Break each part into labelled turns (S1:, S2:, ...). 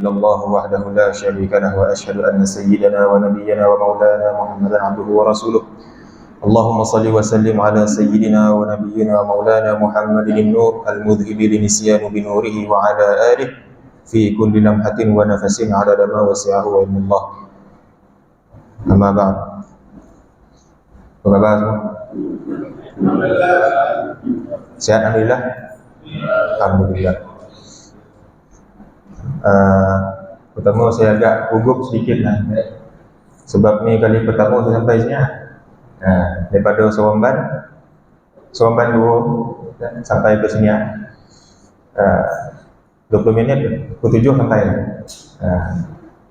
S1: إلا الله وحده لا شريك له وأشهد أن سيدنا ونبينا ومولانا محمدا عبده ورسوله اللهم صل وسلم على سيدنا ونبينا ومولانا محمد النور المذهب لنسيان بنوره وعلى آله في كل لمحة ونفس عدد ما وسعه علم الله. أما بعد. Apa khabar semua? Sihat alhamdulillah. Alhamdulillah. Pertama saya agak gugup sedikit lah. Sebab ni kali pertama saya sampai sini. Daripada Seremban 2 sampai ke sini 20 minit, pukul 7 sampai.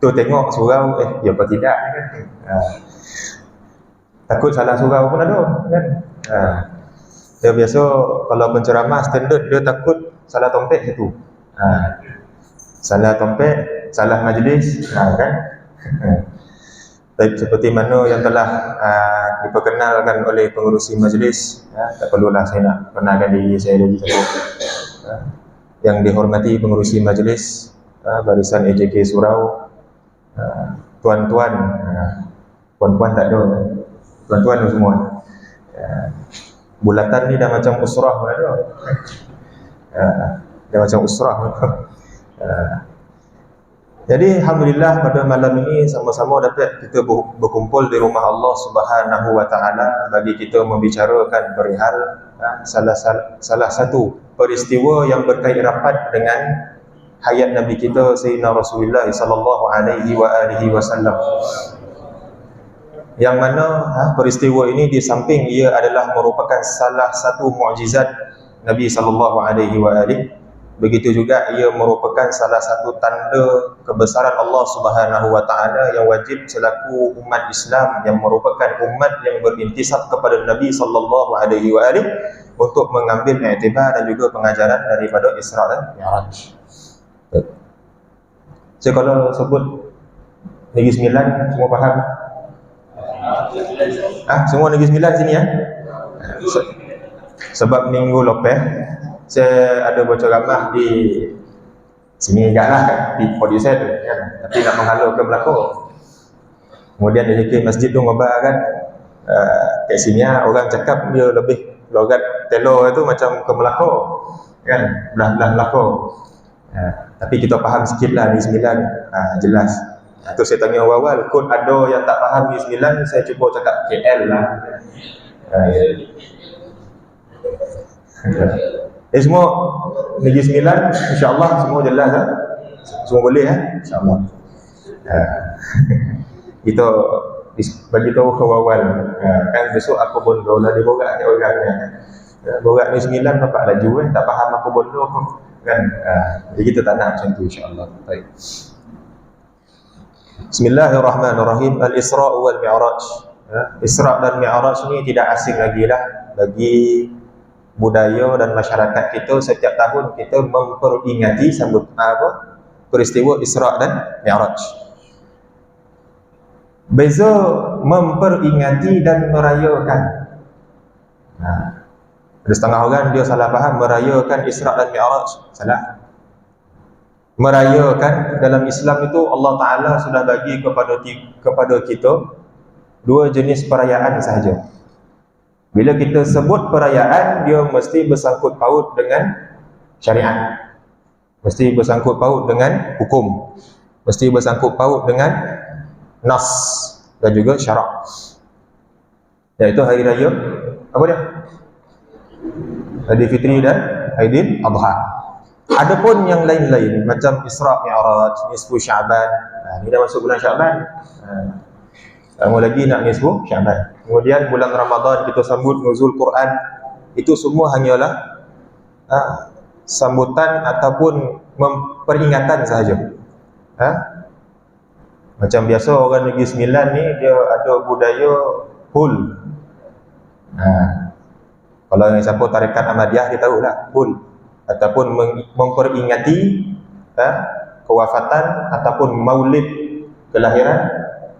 S1: Tu tengok surau, ya apa tidak kan? Takut salah surau pun ada kan? Dia biasa kalau penceramah standard dia takut salah tompek satu. Salah tompek, salah majlis, kan? Seperti mana yang telah diperkenalkan oleh pengerusi majlis, tak perlulah saya nak kenalkan diri saya lagi satu. Yang dihormati pengerusi majlis, barisan AJK Surau, tuan-tuan, puan-puan tak ada, tuan-tuan semua. Bulatan ni dah macam usrah pun ada. Dah macam usrah. Jadi alhamdulillah pada malam ini sama-sama dapat kita berkumpul di rumah Allah Subhanahu wa taala bagi kita membicarakan perihal salah satu peristiwa yang berkait rapat dengan hayat Nabi kita Sayyidina Rasulullah sallallahu alaihi wasallam. Yang mana peristiwa ini di samping ia adalah merupakan salah satu mukjizat Nabi sallallahu alaihi wasallam, begitu juga ia merupakan salah satu tanda kebesaran Allah Subhanahu wa taala yang wajib selaku umat Islam yang merupakan umat yang berintisab kepada Nabi sallallahu alaihi wasallam untuk mengambil iktibar dan juga pengajaran daripada Isra dan Mi'raj. Saya kalau sebut Negeri Sembilan semua faham? Semua Negeri Sembilan sini ya? Sebab minggu lepas saya ada baca ramah di sini juga lah kan, di producer kan? Tapi nak menghalau ke belakang. Kemudian dia cakap masjid tu ngobar kan, kat sini orang cakap dia lebih logat telur itu macam ke Melaka kan, belah-belah Melaka. Tapi kita faham sikit lah di Sembilan, jelas. Tu saya tanya awal-awal, kot ada yang tak faham di Sembilan, saya cuba cakap KL lah. Semua Negeri Sembilan, insyaAllah semua jelas lah. Semua boleh insyaAllah. Kita bagi tahu ke awal, kan besok apa benda lah dia borak kat orang ni. Borak Negeri Sembilan nampak laju tak faham apa benda pun kan. Jadi kita tak nak macam tu insyaAllah. Baik. Bismillahirrahmanirrahim. Al-Isra wal Mi'raj. Isra dan Mi'raj ni tidak asing lagi lah bagi budaya dan masyarakat kita. Setiap tahun kita memperingati sambut peristiwa Isra dan Mi'raj. Beza memperingati dan merayakan. Ada setengah orang dia salah faham merayakan Isra dan Mi'raj. Salah. Merayakan dalam Islam itu Allah Ta'ala sudah bagi kepada kita dua jenis perayaan sahaja. Bila kita sebut perayaan, dia mesti bersangkut paut dengan syariat, mesti bersangkut paut dengan hukum, mesti bersangkut paut dengan nas dan juga syarak. Iaitu hari raya apa dia? Aidilfitri dan Aidil Adha. Adapun yang lain-lain macam Isra Mi'raj, nisfu Syaban. Ni dah masuk bulan Syaban. Lama lagi nak nisfu Syaban. Kemudian bulan Ramadan kita sambut nuzul Quran. Itu semua hanyalah sambutan ataupun peringatan sahaja. Macam biasa orang Negeri Sembilan ni dia ada budaya hul. Kalau yang siapa tarekat Ahmadiyah dia tahulah hul, ataupun memperingati kewafatan ataupun maulid kelahiran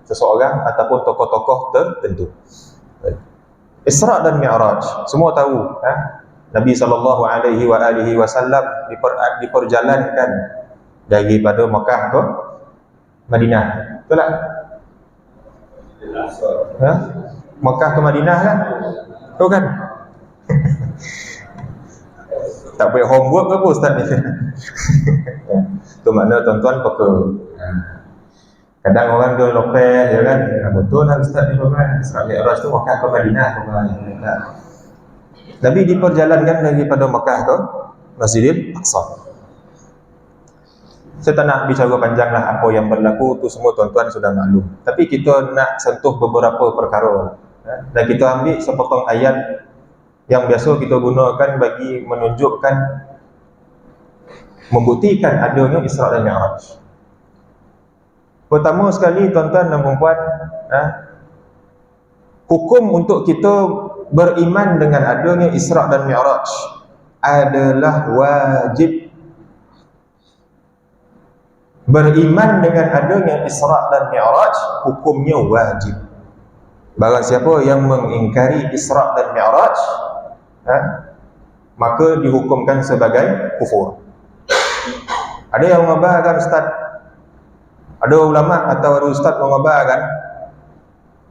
S1: seseorang ataupun tokoh-tokoh tertentu. Isra dan Mi'raj semua tahu, Nabi sallallahu alaihi wasallam diperjalankan daripada Mekah ke Madinah. Betul tak? Ha? Mekah ke Madinah kan? Tahu kan? Tak buat homework ke apa ustaz ni? Tu makna tuan-tuan peka. Kadang orang dia lopeh je kan. Betul lah ustaz ni tuan. Isra Mi'raj tu Mekah ke Madinah tuan. Nabi diperjalankan daripada Mekah ke Masjidil Aqsa. Saya tak nak bicara panjang lah apa yang berlaku tu, semua tuan-tuan sudah maklum. Tapi kita nak sentuh beberapa perkara. Dan kita ambil sepotong ayat yang biasa kita gunakan bagi menunjukkan, membuktikan adanya Isra dan Mi'raj. Pertama sekali tuan-tuan dan puan-puan, hukum untuk kita beriman dengan adanya Isra dan Mi'raj adalah wajib. Beriman dengan adanya Isra dan Mi'raj hukumnya wajib. Barang siapa yang mengingkari Isra dan Mi'raj, maka dihukumkan sebagai kufur. Ada yang mengabarkan ustaz, ada ulama atau ada ustaz mengabarkan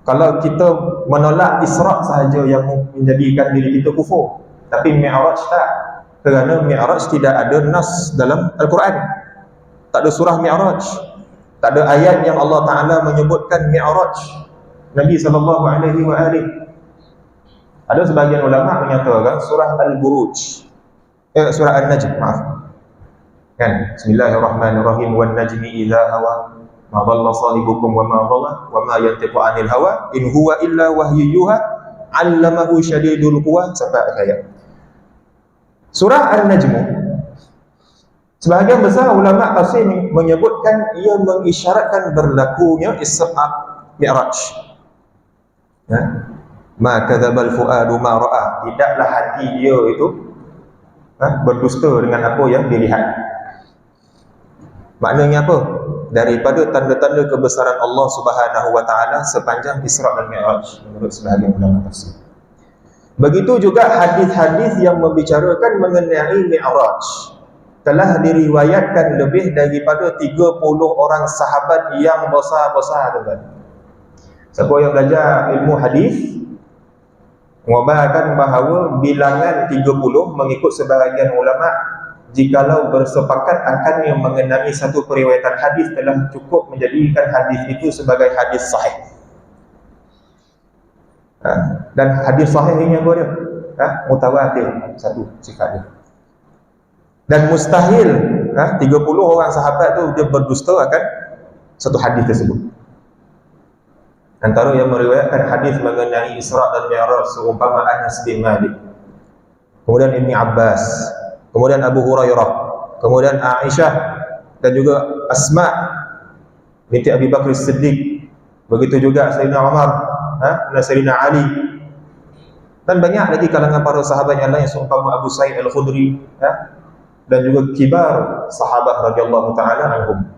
S1: kalau kita menolak Isra sahaja yang menjadikan diri kita kufur, tapi Mi'raj tak, kerana Mi'raj tidak ada nas dalam Al-Quran. Tak ada surah Mi'raj, tak ada ayat yang Allah Ta'ala menyebutkan Mi'raj Nabi SAW. Ada sebagian ulama menyatakan surah Al-Buruj, surah An-Najm, maaf kan, Bismillahirrahmanirrahim, wan najmi idza hawa ma dhalla sahibukum wa ma dhalla wa ma yantiqu 'anil hawa in huwa illa wahyu yuha 'allamahu syadidul quwa, sampai ayat. Surah An-Najm, sebahagian besar ulama tafsir menyebutkan ia mengisyaratkan berlakunya Isra Mi'raj. Ma kadzabal fuadu ma ra'a, tidaklah hati dia itu berdusta dengan apa yang dilihat. Maknanya apa? Daripada tanda-tanda kebesaran Allah Subhanahu wa taala sepanjang Isra dan Mi'raj menurut sebahagian ulama tafsir. Begitu juga hadis-hadis yang membicarakan mengenai Mi'raj telah diriwayatkan lebih daripada 30 orang sahabat yang besar-besar tuan. Siapa yang belajar ilmu hadis mengabarkan bahawa bilangan 30 mengikut sebahagian ulama, jikalau bersepakat akannya mengenai satu periwayatan hadis, telah cukup menjadikan hadis itu sebagai hadis sahih. Dan hadis sahih ini apa dia? Mutawatir, satu sifat dia. Dan mustahil 30 orang sahabat tu dia berdusta akan satu hadis tersebut. Antara yang meriwayatkan hadis mengenai Isra dan Mi'raj seumpama Anas bin Malik, kemudian Ibni Abbas, kemudian Abu Hurairah, kemudian Aisyah, dan juga Asma binti Abi Bakr As-Siddiq, begitu juga Sayyidina Umar, dan Sayyidina Ali, dan banyak lagi kalangan para sahabat yang lain seumpama Abu Sa'id Al-Khudri, dan juga kibar sahabat radhiyallahu taala anhum.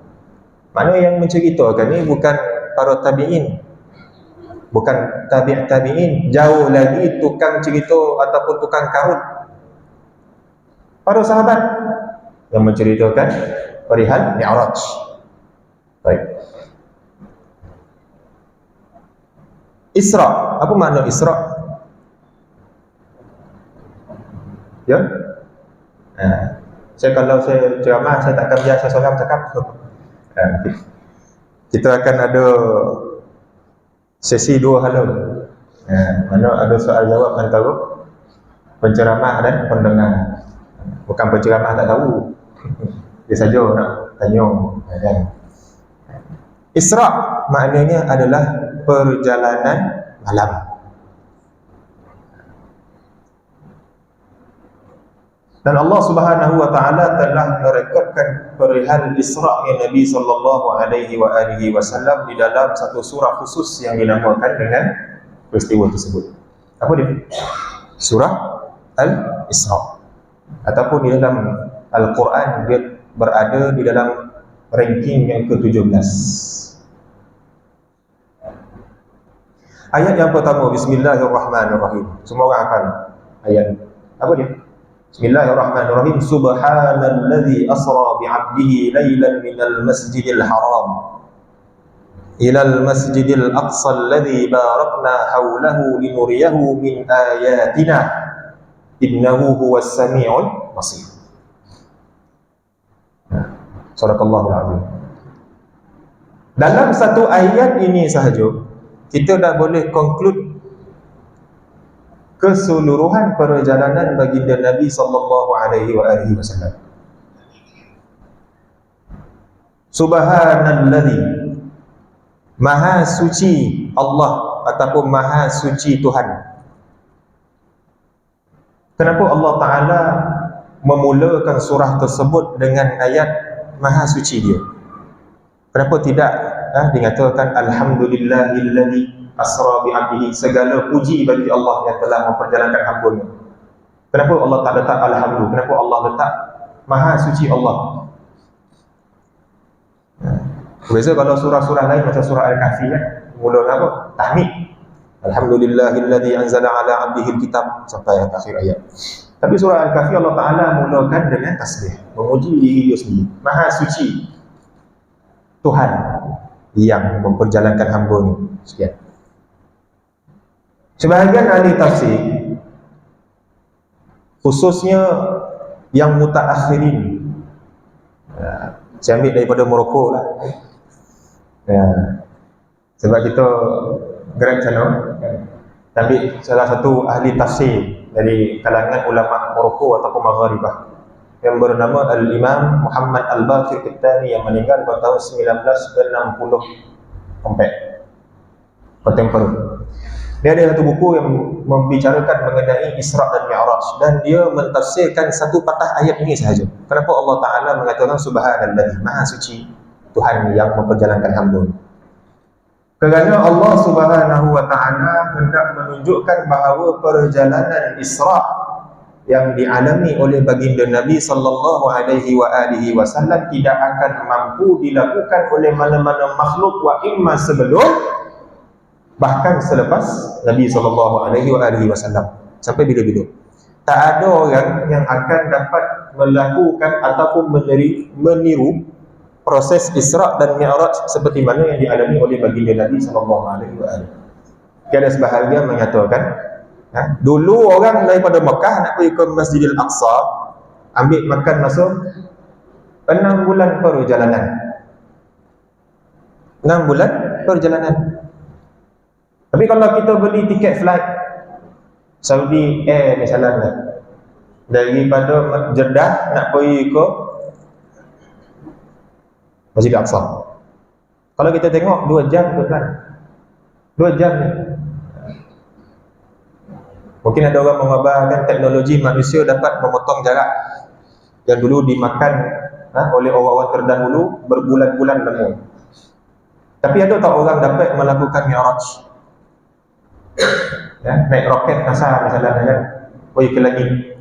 S1: Maknanya yang menceritakan ni bukan para tabi'in, bukan tabi'in, jauh lagi tukang cerita ataupun tukang karut. Para sahabat yang menceritakan perihal Mi'raj. Baik. Isra, apa makna Isra? Ya? Kalau saya ceramah, saya takkan biasa seorang cakap. Kita akan ada sesi 2 hala. Mana ada soal jawab antara penceramah dan pendengar. Bukan penceramah tak tahu, dia saja nak tanya. Isra maknanya adalah perjalanan malam. Dan Allah Subhanahu wa taala telah merekodkan perihal Isra' Nabi sallallahu alaihi wasallam di dalam satu surah khusus yang dinamakan dengan peristiwa tersebut. Apa dia? Surah Al-Isra'. Ataupun di dalam Al-Quran dia berada di dalam ranking yang ke-17. Ayat yang pertama, Bismillahirrahmanirrahim. Semua orang akan ayat. Apa dia? Bismillahirrahmanirrahim. Subhanalladzi asra bi'abdihi lailan minal masjidil haram ilal masjidil aqsa alladzi barakna haulahu linuriyahu min ayatina innahu huwas sami'ul basir. Sadaqallahul azim. Dalam satu ayat ini sahaja kita dah boleh conclude keseluruhan perjalanan baginda Nabi sallallahu alaihi wasallam. Subhanalladzi, maha suci Allah ataupun maha suci Tuhan. Kenapa Allah Ta'ala memulakan surah tersebut dengan ayat maha suci dia? Kenapa tidak dikatakan alhamdulillahilladzi asra bi'abdihi, segala puji bagi Allah yang telah memperjalankan hamba-Nya? Kenapa Allah tak letak alhamdulillah? Kenapa Allah letak maha suci Allah? Biasa kalau surah-surah lain macam surah Al-Kahfi mula apa? Tahmid. Alhamdulillahilladzi anzala ala 'abdihi al-kitab sampai akhir ayat. Tapi surah Al-Kahfi Allah Ta'ala mulakan dengan tasbih, memuji diri dia sendiri. Maha suci Tuhan yang memperjalankan hamba-Nya. Sekian. Sebahagian ahli tafsir, khususnya yang mutaakhirin, saya ambil daripada Morocco lah, sebab kita gerak sana, ambil salah satu ahli tafsir dari kalangan ulama Morocco ataupun Maghribah yang bernama Al-Imam Muhammad Al-Baqir Al-Thani yang meninggal pada tahun 1964 kontemporer. Dia ada satu buku yang membicarakan mengenai Isra' dan Mi'raj, dan dia mentafsirkan satu patah ayat ini sahaja. Kenapa Allah Ta'ala mengatakan Subhanalladzi, maha suci Tuhan yang memperjalankan hamba? Kerana Allah Subhanahu wa Ta'ala hendak menunjukkan bahawa perjalanan Isra' yang dialami oleh baginda Nabi sallallahu alaihi wasallam tidak akan mampu dilakukan oleh mana-mana makhluk wa imma sebelum bahkan selepas Nabi sallallahu alaihi wasallam sampai bila-bila. Tak ada orang yang akan dapat melakukan ataupun meniru proses Isra' dan Mi'raj seperti mana yang dialami oleh baginda Nabi sallallahu alaihi wasallam. Ada sebahagian mengatakan, dulu orang daripada Mekah nak pergi ke Masjidil Aqsa ambil makan masa 6 bulan perjalanan. 6 bulan perjalanan. Tapi kalau kita beli tiket flight Saudi Air misalnya, daripada Jeddah nak pergi ke Masjid Al-Aqsa, kalau kita tengok 2 jam tu kan, 2 jam ni. Mungkin ada orang mengabarkan teknologi manusia dapat memotong jarak yang dulu dimakan oleh orang-orang terdahulu berbulan-bulan lamanya. Tapi ada tak orang dapat melakukan Mi'raj? Naik roket NASA misalnya, pergi ke langit.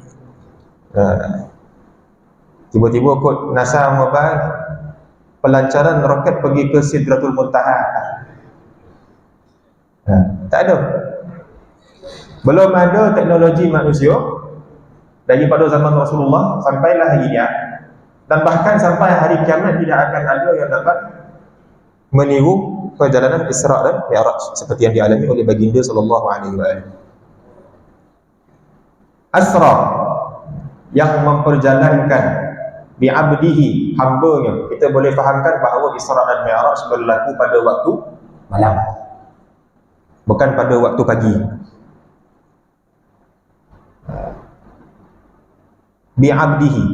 S1: Tiba-tiba kot NASA mengubah pelancaran roket pergi ke Sidratul Muntaha. Tak ada. Belum ada teknologi manusia daripada zaman Rasulullah sampailah hari ini, dan bahkan sampai hari kiamat tidak akan ada yang dapat meniru perjalanan Isra' dan Mi'raj seperti yang dialami oleh baginda sallallahu alaihi wasallam. Asra, yang memperjalankan, bi'abdihi, hamba-Nya. Kita boleh fahamkan bahawa Isra' dan Mi'raj berlaku pada waktu malam, bukan pada waktu pagi. Bi'abdihi,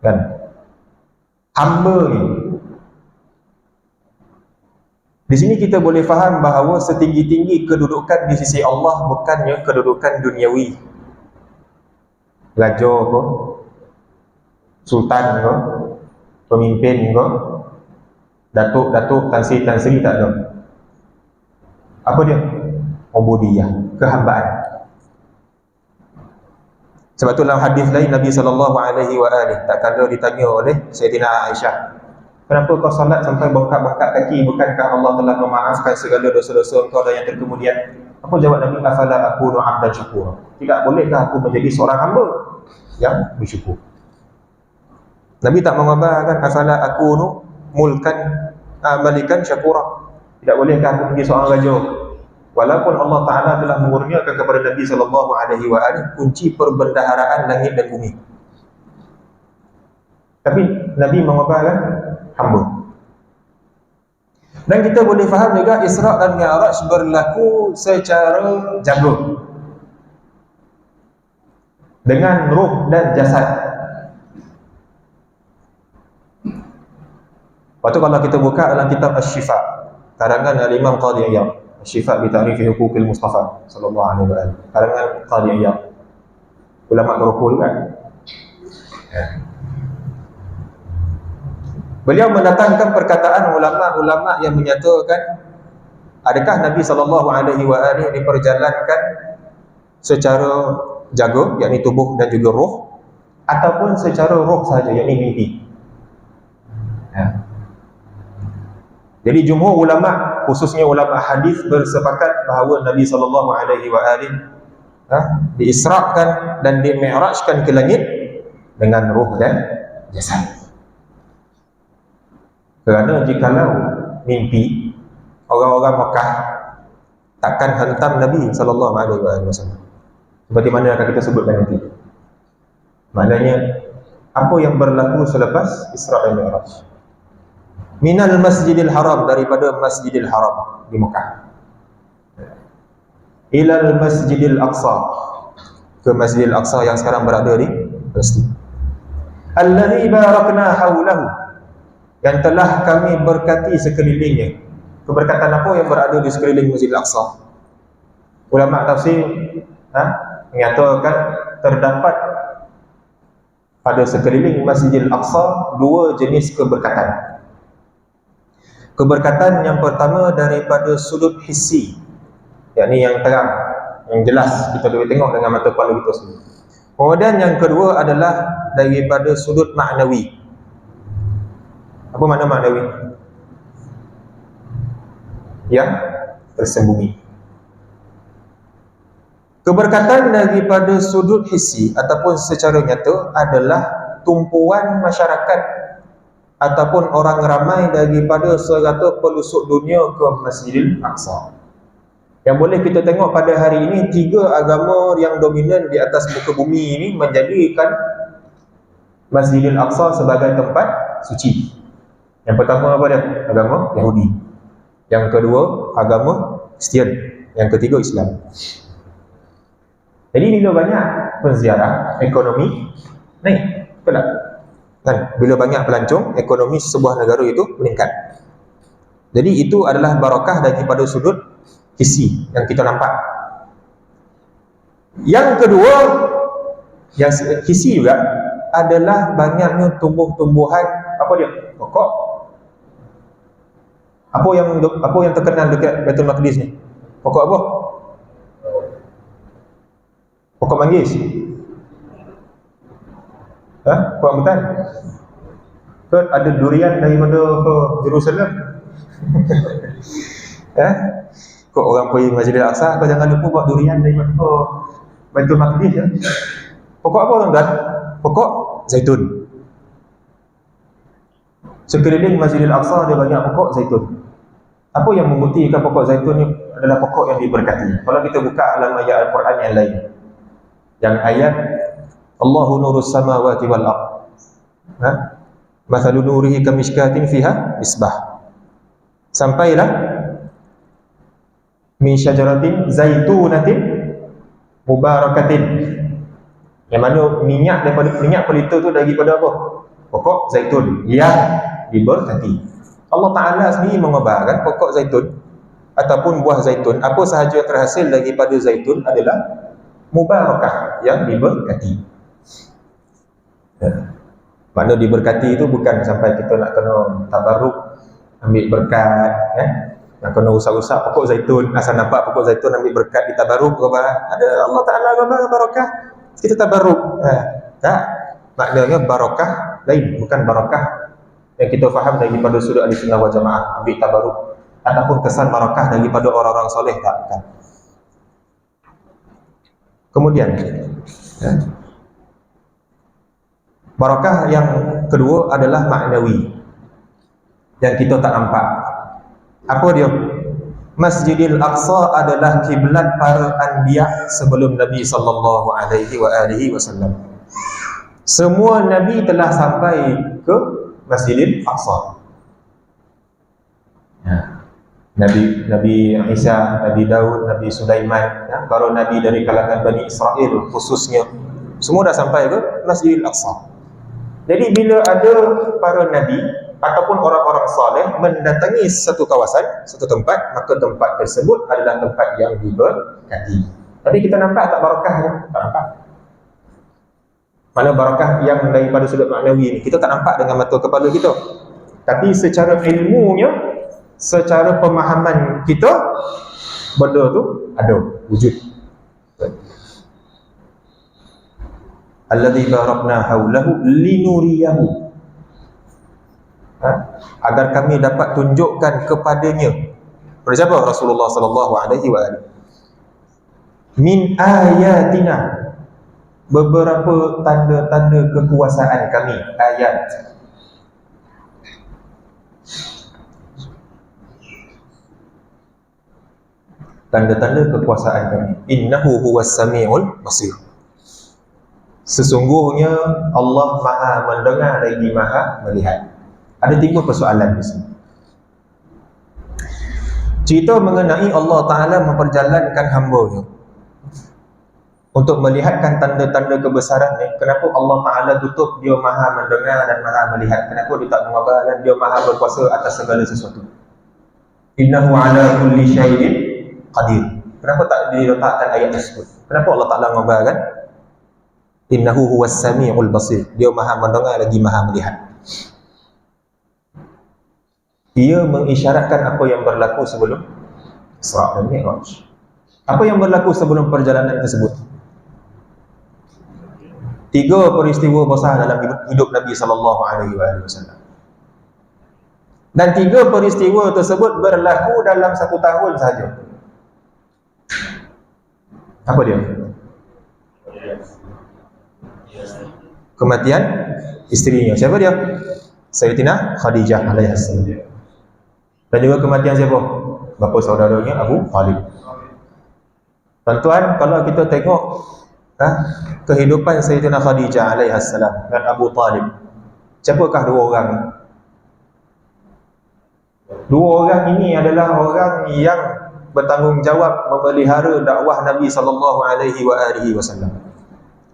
S1: kan, hamba-Nya. Di sini kita boleh faham bahawa setinggi-tinggi kedudukan di sisi Allah bukannya kedudukan duniawi. Raja ke, sultan ke, pemimpin ke, datuk-datuk, tan-sri, tak ada. Apa dia? Ubudiyah, kehambaan. Sebab tu dalam hadis lain Nabi sallallahu alaihi wasallam tak kala ditanya oleh Sayyidina Aisyah, Kenapa kau salat sampai bengkak-bengkak kaki? Bukankah Allah telah memaafkan segala dosa-dosa kau dan yang terkemudian? Apa jawab Nabi? Afala akunu 'abdan syakura. Tidak bolehkah aku menjadi seorang hamba yang bersyukur? Nabi tak mengabarkan afala akunu mulkan malikan syakura. Tidak bolehkah aku menjadi seorang raja? Walaupun Allah Ta'ala telah mengurniakan kepada Nabi SAW kunci perbendaharaan langit dan bumi, tapi Nabi mengabarkan hamba. Dan kita boleh faham juga Isra' dan Mi'raj berlaku secara jaga dengan ruh dan jasad. Lepas tu kalau kita buka dalam kitab Asy-Syifa karangan Al-Imam Qadhi Iyad, Asy-Syifa bi ta'rifi huquqil Mustafa sallallahu alaihi wasallam, karangan Qadhi Iyad, ulama Maroko juga. Beliau mendatangkan perkataan ulama-ulama yang menyatakan adakah Nabi SAW diperjalankan secara jaga, yakni tubuh dan juga roh, ataupun secara roh sahaja, yakni mimpi. Jadi jumhur ulama, khususnya ulama hadis, bersepakat bahawa Nabi SAW diisrakan dan dimi'rajkan ke langit dengan roh dan jasad. Kerana jikalau mimpi, orang-orang Makkah takkan hantam Nabi SAW. Seperti mana akan kita sebutkan nanti. Maknanya, apa yang berlaku selepas Isra' dan Mi'raj? Minal Masjidil Haram, daripada Masjidil Haram di Makkah, ilal Masjidil Aqsa, ke Masjidil Aqsa yang sekarang berada di Palestin. Alladzi barakna haulahu, yang telah kami berkati sekelilingnya. Keberkatan apa yang berada di sekeliling Masjidil Aqsa? Ulama tafsir menyatakan terdapat pada sekeliling Masjidil Aqsa dua jenis keberkatan. Keberkatan yang pertama daripada sudut hissi, yakni yang terang, yang jelas kita boleh tengok dengan mata kepala kita sendiri. Kemudian yang kedua adalah daripada sudut maknawi. Apa makna maknawi? Yang tersembunyi. Keberkatan daripada sudut hissi ataupun secara nyata adalah tumpuan masyarakat ataupun orang ramai daripada serata pelosok dunia ke Masjidil Aqsa. Yang boleh kita tengok pada hari ini, tiga agama yang dominan di atas muka bumi ini menjadikan Masjidil Aqsa sebagai tempat suci. Yang pertama apa dia? Agama Yahudi. Yang kedua agama Kristian. Yang ketiga Islam. Jadi bila banyak penziarah, ekonomi naik, betul tak? Kan? Bila banyak pelancong, ekonomi sebuah negara itu meningkat. Jadi itu adalah barakah daripada sudut hissi yang kita nampak. Yang kedua, yang hissi juga adalah banyaknya tumbuh-tumbuhan, apa dia? Pokok. Apa yang terkenal dekat Baitul Maqdis ni? Pokok apa? Pokok manggis. Pokok rambutan. Kan ada durian daripada Jerusalem. Kok orang pergi Masjidil Aqsa, kau jangan lupa bawa durian daripada Baitul Maqdis ya. Pokok apa tuan-tuan? Pokok zaitun. Sekeliling Masjidil Aqsa ada banyak pokok zaitun. Apa yang membuktikan pokok zaitun ni adalah pokok yang diberkati? Kalau kita buka dalam ayat Al-Quran yang lain, yang ayat Allahu nurus samawati wal ardh, mathalu nurihi kamishkatin fiha misbah, sampailah min syajaratin zaitunatin mubarakatin, yang mana minyak pelita tu daripada apa? Pokok zaitun yang diberkati. Allah Ta'ala sendiri mengabarkan pokok zaitun ataupun buah zaitun, apa sahaja terhasil daripada zaitun adalah mubarakah, yang diberkati. Makna diberkati itu bukan sampai kita nak kena tabarruk, ambil berkat, nak kena rusak-rusak pokok zaitun, asal nampak pokok zaitun ambil berkat di tabarruk ke apa. Ada Allah Ta'ala gambar barakah, kita tabarruk. Tak, maknanya barakah lain, bukan barakah yang kita faham daripada sudut Ahlussunnah wal Jamaah, ambil tabaruk ataupun kesan barakah daripada orang-orang soleh, tak. Kemudian barakah yang kedua adalah maknawi, yang kita tak nampak. Apa dia? Masjidil Aqsa adalah kiblat para anbiya sebelum Nabi sallallahu alaihi wasallam. Semua nabi telah sampai ke Masjidil Aqsa. Nabi Isa, Nabi Daud, Nabi Sulaiman, para nabi dari kalangan Bani Israel khususnya, semua dah sampai ke Masjidil Aqsa. Jadi bila ada para nabi ataupun orang-orang saleh mendatangi satu kawasan, satu tempat, maka tempat tersebut adalah tempat yang diberkati. Tapi kita nampak tak barakahnya? Tak nampak. Mana barakah yang daripada sudut maknawi ni, kita tak nampak dengan mata kepala kita. Tapi secara ilmunya, secara pemahaman kita, benda tu ada, wujud. Alladzi barakna haulahu linuriyahu, agar kami dapat tunjukkan kepadanya. Pada siapa? Rasulullah sallallahu alaihi wasallam. Min ayatina, beberapa tanda-tanda kekuasaan kami. Ayat, tanda-tanda kekuasaan kami. Innahu huwas samiul basir, sesungguhnya Allah Maha mendengar lagi Maha melihat. Ada 3 persoalan di sini. Cerita mengenai Allah Ta'ala memperjalankan hamba-Nya untuk melihatkan tanda-tanda kebesaran ni. Kenapa Allah Ta'ala tutup dia Maha mendengar dan Maha melihat? Kenapa dia tak mengabarkan dia Maha berkuasa atas segala sesuatu? Innahu ala kulli syai'in qadir. Kenapa tak diletakkan ayat tersebut? Kenapa Allah Ta'ala mengabarkan innahu huwas samiul basir, dia Maha mendengar lagi Maha melihat? Ia mengisyaratkan apa yang berlaku sebelum Isra dan Mi'raj. Apa yang berlaku sebelum perjalanan tersebut? 3 peristiwa besar dalam hidup Nabi sallallahu alaihi wasallam. Dan 3 peristiwa tersebut berlaku dalam 1 tahun sahaja. Apa dia? Kematian isterinya. Siapa dia? Sayyidatina Khadijah alaihissalam. Dan juga kematian siapa? Bapa saudaranya Abu Talib. Tuan-tuan, kalau kita tengok kehidupan Sayyidatina Khadijah alaihissalam dan Abu Talib, siapakah 2 orang? 2 orang ini adalah orang yang bertanggungjawab memelihara dakwah Nabi sallallahu alaihi wasallam,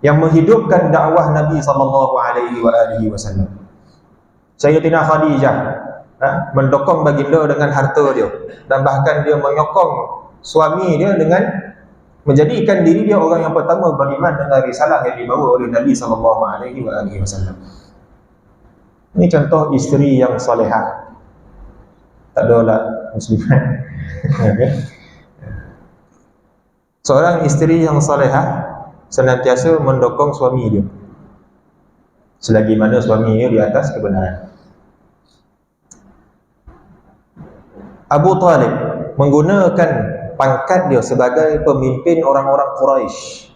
S1: yang menghidupkan dakwah Nabi sallallahu alaihi wasallam. Sayyidatina Khadijah mendokong baginda dengan harta dia, dan bahkan dia menyokong suami dia dengan menjadikan diri dia orang yang pertama beriman dengan risalah yang dibawa oleh Nabi sallallahu alaihi wasallam. Ini contoh isteri yang salihah. Tak ada lah muslimat. Seorang isteri yang salihah senantiasa mendokong suami dia, selagi mana suami dia di atas kebenaran. Abu Talib menggunakan pangkat dia sebagai pemimpin orang-orang Quraisy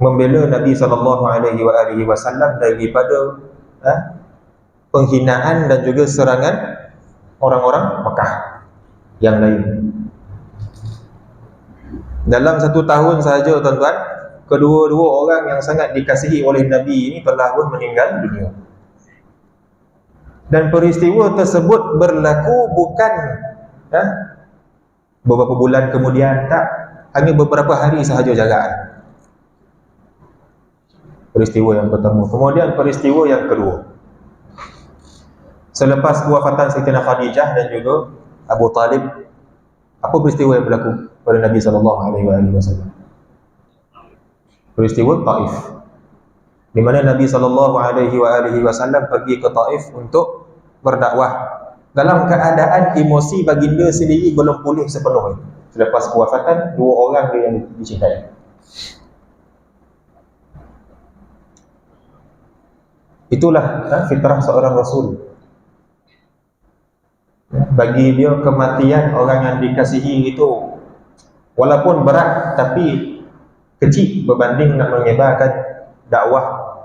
S1: membela Nabi sallallahu alaihi wasallam daripada penghinaan dan juga serangan orang-orang Mekah yang lain. Dalam 1 tahun sahaja, tuan-tuan, kedua-dua orang yang sangat dikasihi oleh Nabi ini telah pun meninggal dunia. Dan peristiwa tersebut berlaku bukan beberapa bulan kemudian, tak, hanya beberapa hari sahaja jagaan. Peristiwa yang pertama. Kemudian peristiwa yang kedua, selepas kewafatan Sayyidatina Khadijah dan juga Abu Talib, apa peristiwa yang berlaku pada Nabi sallallahu alaihi wasallam? Peristiwa Taif, di mana Nabi sallallahu alaihi wasallam pergi ke Taif untuk berdakwah dalam keadaan emosi baginda sendiri belum pulih sepenuhnya selepas kewafatan 2 orang dia yang dicintai. Itulah fitrah seorang Rasul. Bagi dia kematian orang yang dikasihi itu walaupun berat tapi kecil berbanding nak menyebarkan dakwah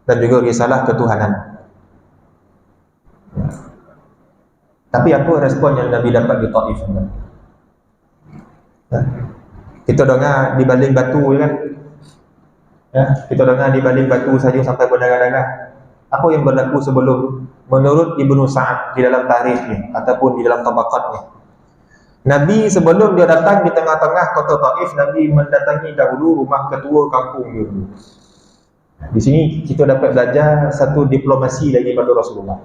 S1: dan juga risalah ketuhanan. Tapi apa respon yang Nabi dapat di Taif? Kita dengar di baling batu kan? Kita dengar di baling batu saja sampai berdarah-darah. Apa yang berlaku sebelum? Menurut Ibnu Sa'ad di dalam tarikhnya ataupun di dalam tabaqatnya, Nabi sebelum dia datang di tengah-tengah kota Taif, Nabi mendatangi dahulu rumah ketua kampung dia dulu. Di sini kita dapat belajar satu diplomasi daripada Rasulullah.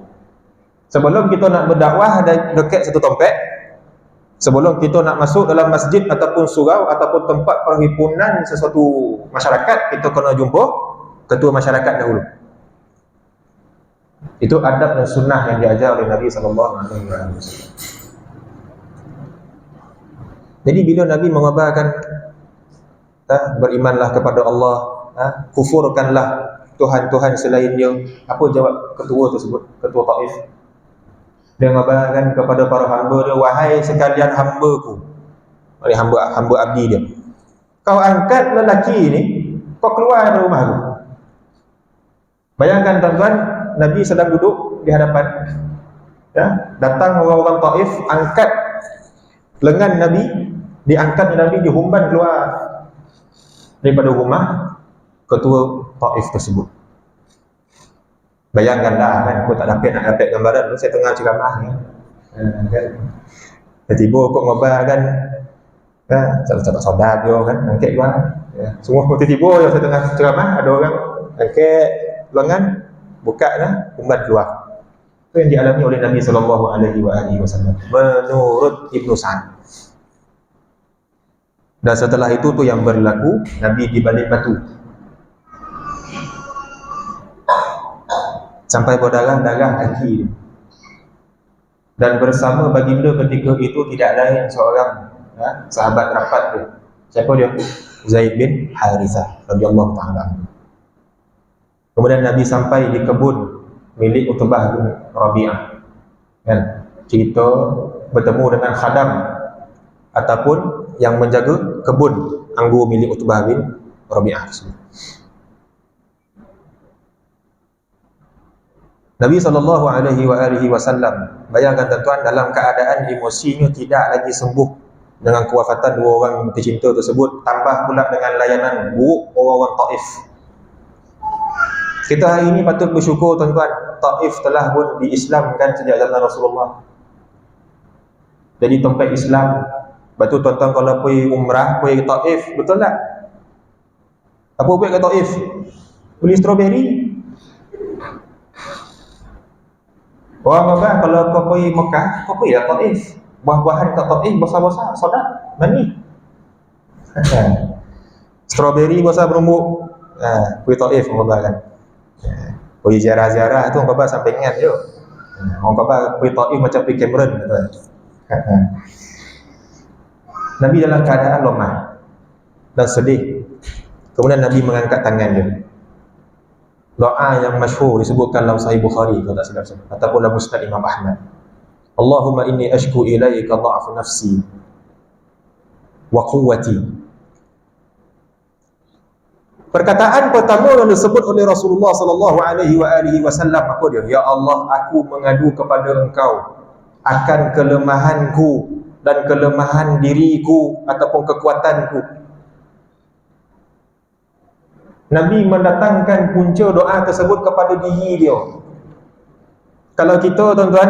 S1: Sebelum kita nak berdakwah dekat satu tempat, sebelum kita nak masuk dalam masjid ataupun surau ataupun tempat perhimpunan sesuatu masyarakat, kita kena jumpa ketua masyarakat dahulu. Itu adab dan sunnah yang diajar oleh Nabi SAW. Jadi bila Nabi mengabarkan berimanlah kepada Allah, kufurkanlah Tuhan-Tuhan selain dia, apa jawab ketua tersebut, ketua Taif? Dia mengabarkan kepada para hamba dia, wahai sekalian hamba-Ku, hamba abdi dia, kau angkat lelaki ini, kau keluar dari rumahku. Bayangkan tuan-tuan, Nabi sedang duduk di hadapan, datang orang-orang Taif, angkat lengan Nabi, diangkat Nabi, dihumban keluar daripada rumah ketua Taif tersebut. Bayangkanlah kan, aku tak nak dapat gambaran tu, saya tengah ceramah ni, tiba-tiba kok ngobar kan, cakap saudara dia kan, angkat keluar, semua tiba-tiba saya tengah ceramah, ada orang angkat lengan, buka umbat keluar. Itu yang dialami oleh Nabi SAW menurut Ibnu Sa'ad. Dan setelah itu tu yang berlaku, Nabi di balik batu sampai berdarah-darah kaki dia. Dan bersama baginda ketika itu tidak lain seorang sahabat rapat dia. Siapa dia? Zaid bin Harithah radhiyallahu ta'ala. Kemudian Nabi sampai di kebun milik Utbah bin Rabi'ah. Kan? Cerita bertemu dengan khadam ataupun yang menjaga kebun anggur milik Utbah bin Rabi'ah. Nabi SAW, bayangkan tuan-tuan, dalam keadaan emosinya tidak lagi sembuh dengan kewafatan dua orang tercinta tersebut, tambah pula dengan layanan buruk orang-orang Taif. Kita hari ini patut bersyukur tuan-tuan, Taif telah pun diislamkan sejak zaman Rasulullah. Jadi tempat Islam. Lepas tu tuan-tuan kalau pergi umrah, pergi ke Taif, betul tak? Apa buat ke Taif? Beli strawberry. Orang apa? Kalau kau pergi Mekah, kau pergi lah Taif. Buah-buahan kat Taif besar-besar, sodak, mani. Strawberry besar berumbuk. Pergi Taif orang kan. Pergi ziarah-ziarah tu orang bapa sampai ingat je. Orang bapa pergi Taif macam pergi Cameron tuan. Nabi dalam keadaan lemah dan sedih. Kemudian Nabi mengangkat tangan dia. Doa yang masyhur disebutkan dalam Sahih Bukhari kalau tak silap saya, ataupun dalam Musnad Imam Ahmad. Allahumma inni ashku ilaika dha'fa nafsi wa quwwati. Perkataan pertama yang disebut oleh Rasulullah sallallahu alaihi wasallam apa dia? Ya Allah, aku mengadu kepada Engkau akan kelemahanku dan kelemahan diriku ataupun kekuatanku. Nabi mendatangkan punca doa tersebut kepada diri dia. Kalau kita tuan-tuan,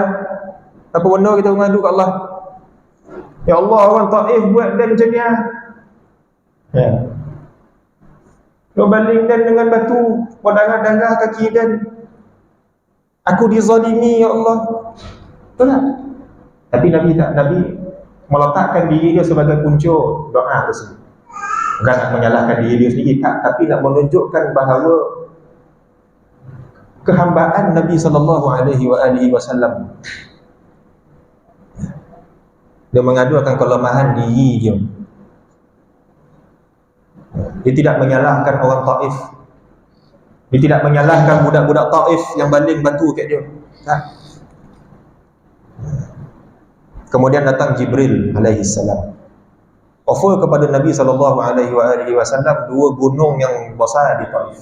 S1: apa benda kita mengadu ke Allah? Ya Allah, orang Taif buat dan macam ni. Dia baling dan dengan batu, berdarah-darah kaki dan aku dizalimi ya Allah. Betul tak? Tapi Nabi tak, Nabi meletakkan diri dia sebagai punca doa tersebut. Bukan nak menyalahkan diri dia sendiri, tak, tapi nak menunjukkan bahawa kehambaan Nabi SAW. Dia mengadu akan kelemahan diri dia. Dia tidak menyalahkan orang Taif. Dia tidak menyalahkan budak-budak Taif yang baling batu kat dia. Tak. Kemudian datang Jibril alaihi salam. Offer kepada Nabi sallallahu alaihi wasallam dua gunung yang besar di Taif.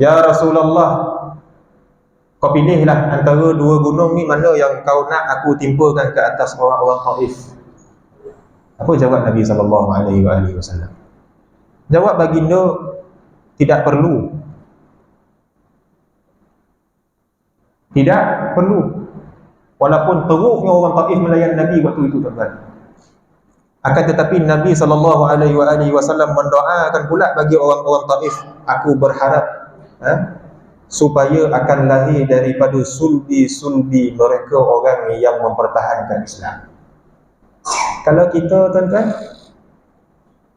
S1: Ya Rasulullah, kau pilihlah antara dua gunung ni mana yang kau nak aku timpakan ke atas orang-orang Taif. Apa jawab Nabi sallallahu alaihi wasallam? Jawab baginda, tidak perlu. Tidak perlu. Walaupun teruknya orang Taif melayan Nabi waktu itu, tuan-tuan. Akan tetapi Nabi sallallahu alaihi wasallam mendoakan pula bagi orang-orang Taif, aku berharap supaya akan lahir daripada sulbi-sulbi mereka orang yang mempertahankan Islam. Kalau kita, tuan-tuan,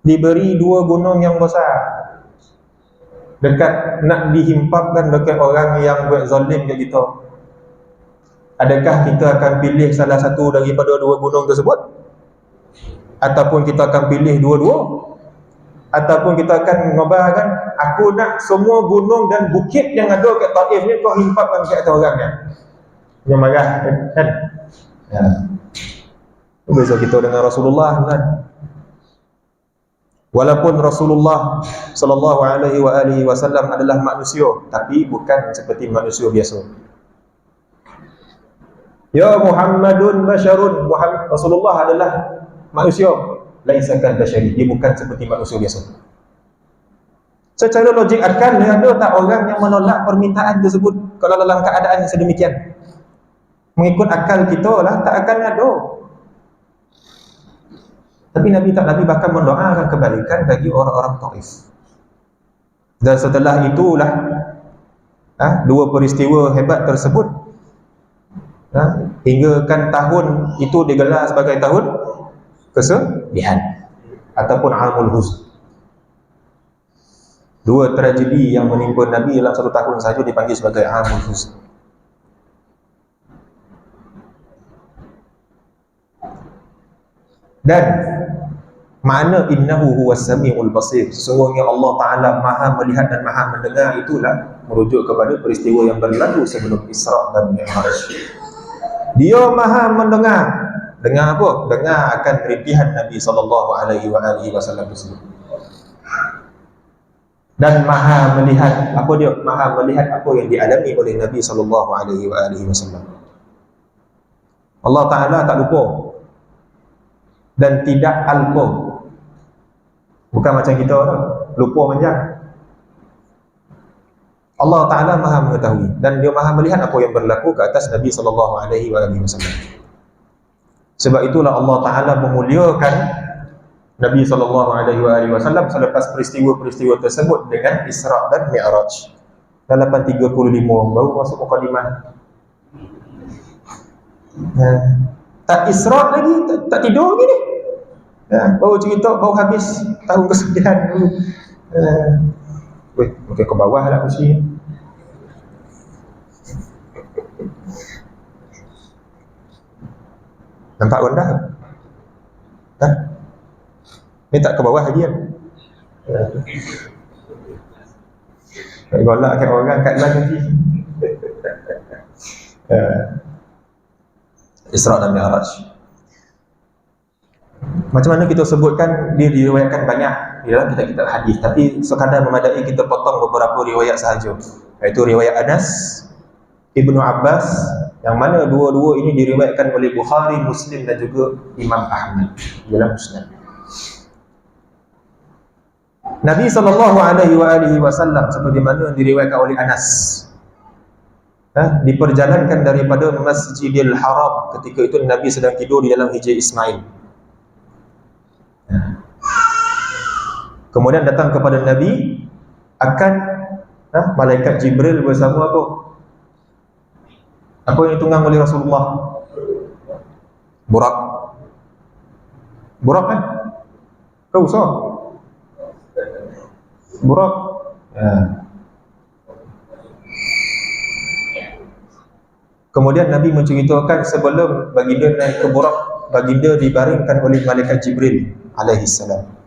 S1: diberi dua gunung yang besar, dekat nak dihimpapkan dekat orang yang buat zalim kat kita, adakah kita akan pilih salah satu daripada dua gunung tersebut? Ataupun kita akan pilih dua-dua? Ataupun kita akan ngobarkan, aku nak semua gunung dan bukit yang ada kat Taif ni kau himpapkan kat atas orang dia. Dia marah kan? Ya. Beza kita dengan Rasulullah, kan? Walaupun Rasulullah sallallahu alaihi wasallam adalah manusia, tapi bukan seperti manusia biasa. Ya Muhammadun basyarun, Rasulullah adalah manusia, laisakan basyari, dia bukan seperti manusia biasa. Secara logik akal, ada tak orang yang menolak permintaan tersebut kalau dalam keadaan yang sedemikian? Mengikut akal kita lah, tak akan ada. Tapi Nabi bahkan mendoakan kebalikan bagi orang-orang Taif. Dan setelah itulah dua peristiwa hebat tersebut, hinggakan tahun itu digelar sebagai tahun kesedihan ataupun Amul Huzn. Dua tragedi yang menimpa Nabi dalam satu tahun saja dipanggil sebagai Amul Huzn. Dan makna innahu huwas samiul basir, sesungguhnya Allah Ta'ala maha melihat dan maha mendengar, itulah merujuk kepada peristiwa yang berlaku sebelum Isra dan Mi'raj. Dia maha mendengar. Dengar apa? Dengar akan rintihan Nabi sallallahu alaihi wasallam tersebut. Dan maha melihat apa dia? Maha melihat apa yang dialami oleh Nabi sallallahu alaihi wasallam. Allah Ta'ala tak lupa dan tidak alpa. Bukan macam kita lupa manjang. Allah Ta'ala maha mengetahui dan dia maha melihat apa yang berlaku ke atas Nabi sallallahu alaihi wasallam. Sebab itulah Allah Ta'ala memuliakan Nabi sallallahu alaihi wasallam selepas peristiwa-peristiwa tersebut dengan Isra dan Mi'raj. 8.35 baru masuk mukadimah. Tak Isra lagi, tak tidur lagi ni. Baru cerita, baru habis tahun kesedihan dulu. Mungkin ke bawah lah kursi. Nampak rendah? Ni tak ke bawah lagi kan? Tak golak kat orang kat luar nanti. Isra dan Mi'raj. Macam mana kita sebutkan, dia diriwayatkan banyak di dalam kitab-kitab hadis, tapi sekadar memadai kita potong beberapa riwayat sahaja, iaitu riwayat Anas, Ibnu Abbas, yang mana dua-dua ini diriwayatkan oleh Bukhari, Muslim dan juga Imam Ahmad dalam Musnad. Nabi sallallahu alaihi wasallam seperti mana diriwayatkan oleh Anas, diperjalankan daripada Masjidil Haram, ketika itu Nabi sedang tidur di dalam hijai Ismail. Kemudian datang kepada Nabi akan malaikat Jibril bersama apa? Apa yang ditunggang oleh Rasulullah? Burak. Burak kan? Kau usah. Burak. Kemudian Nabi menceritakan sebelum baginda naik ke Burak, baginda dibaringkan oleh malaikat Jibril alaihi salam.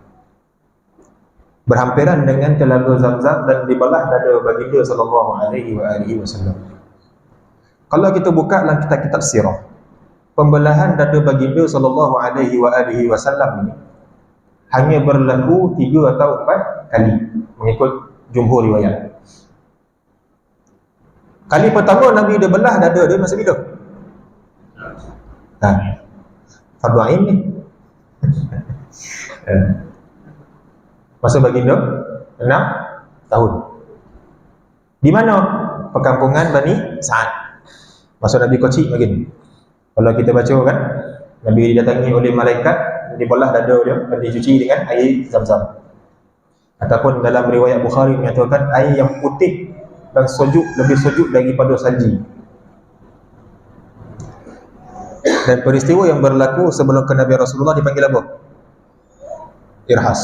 S1: berhampiran dengan telaga Zamzam dan dibelah dada baginda sallallahu alaihi wasallam. Kalau kita buka dalam kitab-kitab sirah, pembelahan dada baginda sallallahu alaihi wasallam ini hanya berlaku 3 atau 4 kali mengikut jumhur riwayat. Kali pertama Nabi dia belah dada dia masa bila? Fardu ain ni. Masa baginda 6 tahun. Di mana? Perkampungan Bani Sa'ad. Masa Nabi kecil lagi. Kalau kita baca kan, Nabi didatangi oleh malaikat, dibelah dada dia dan dicuci dengan air Zamzam. Ataupun dalam riwayat Bukhari menyatakan air yang putih dan lebih sejuk daripada salji. Dan peristiwa yang berlaku sebelum kenabian Rasulullah dipanggil apa? Irhas.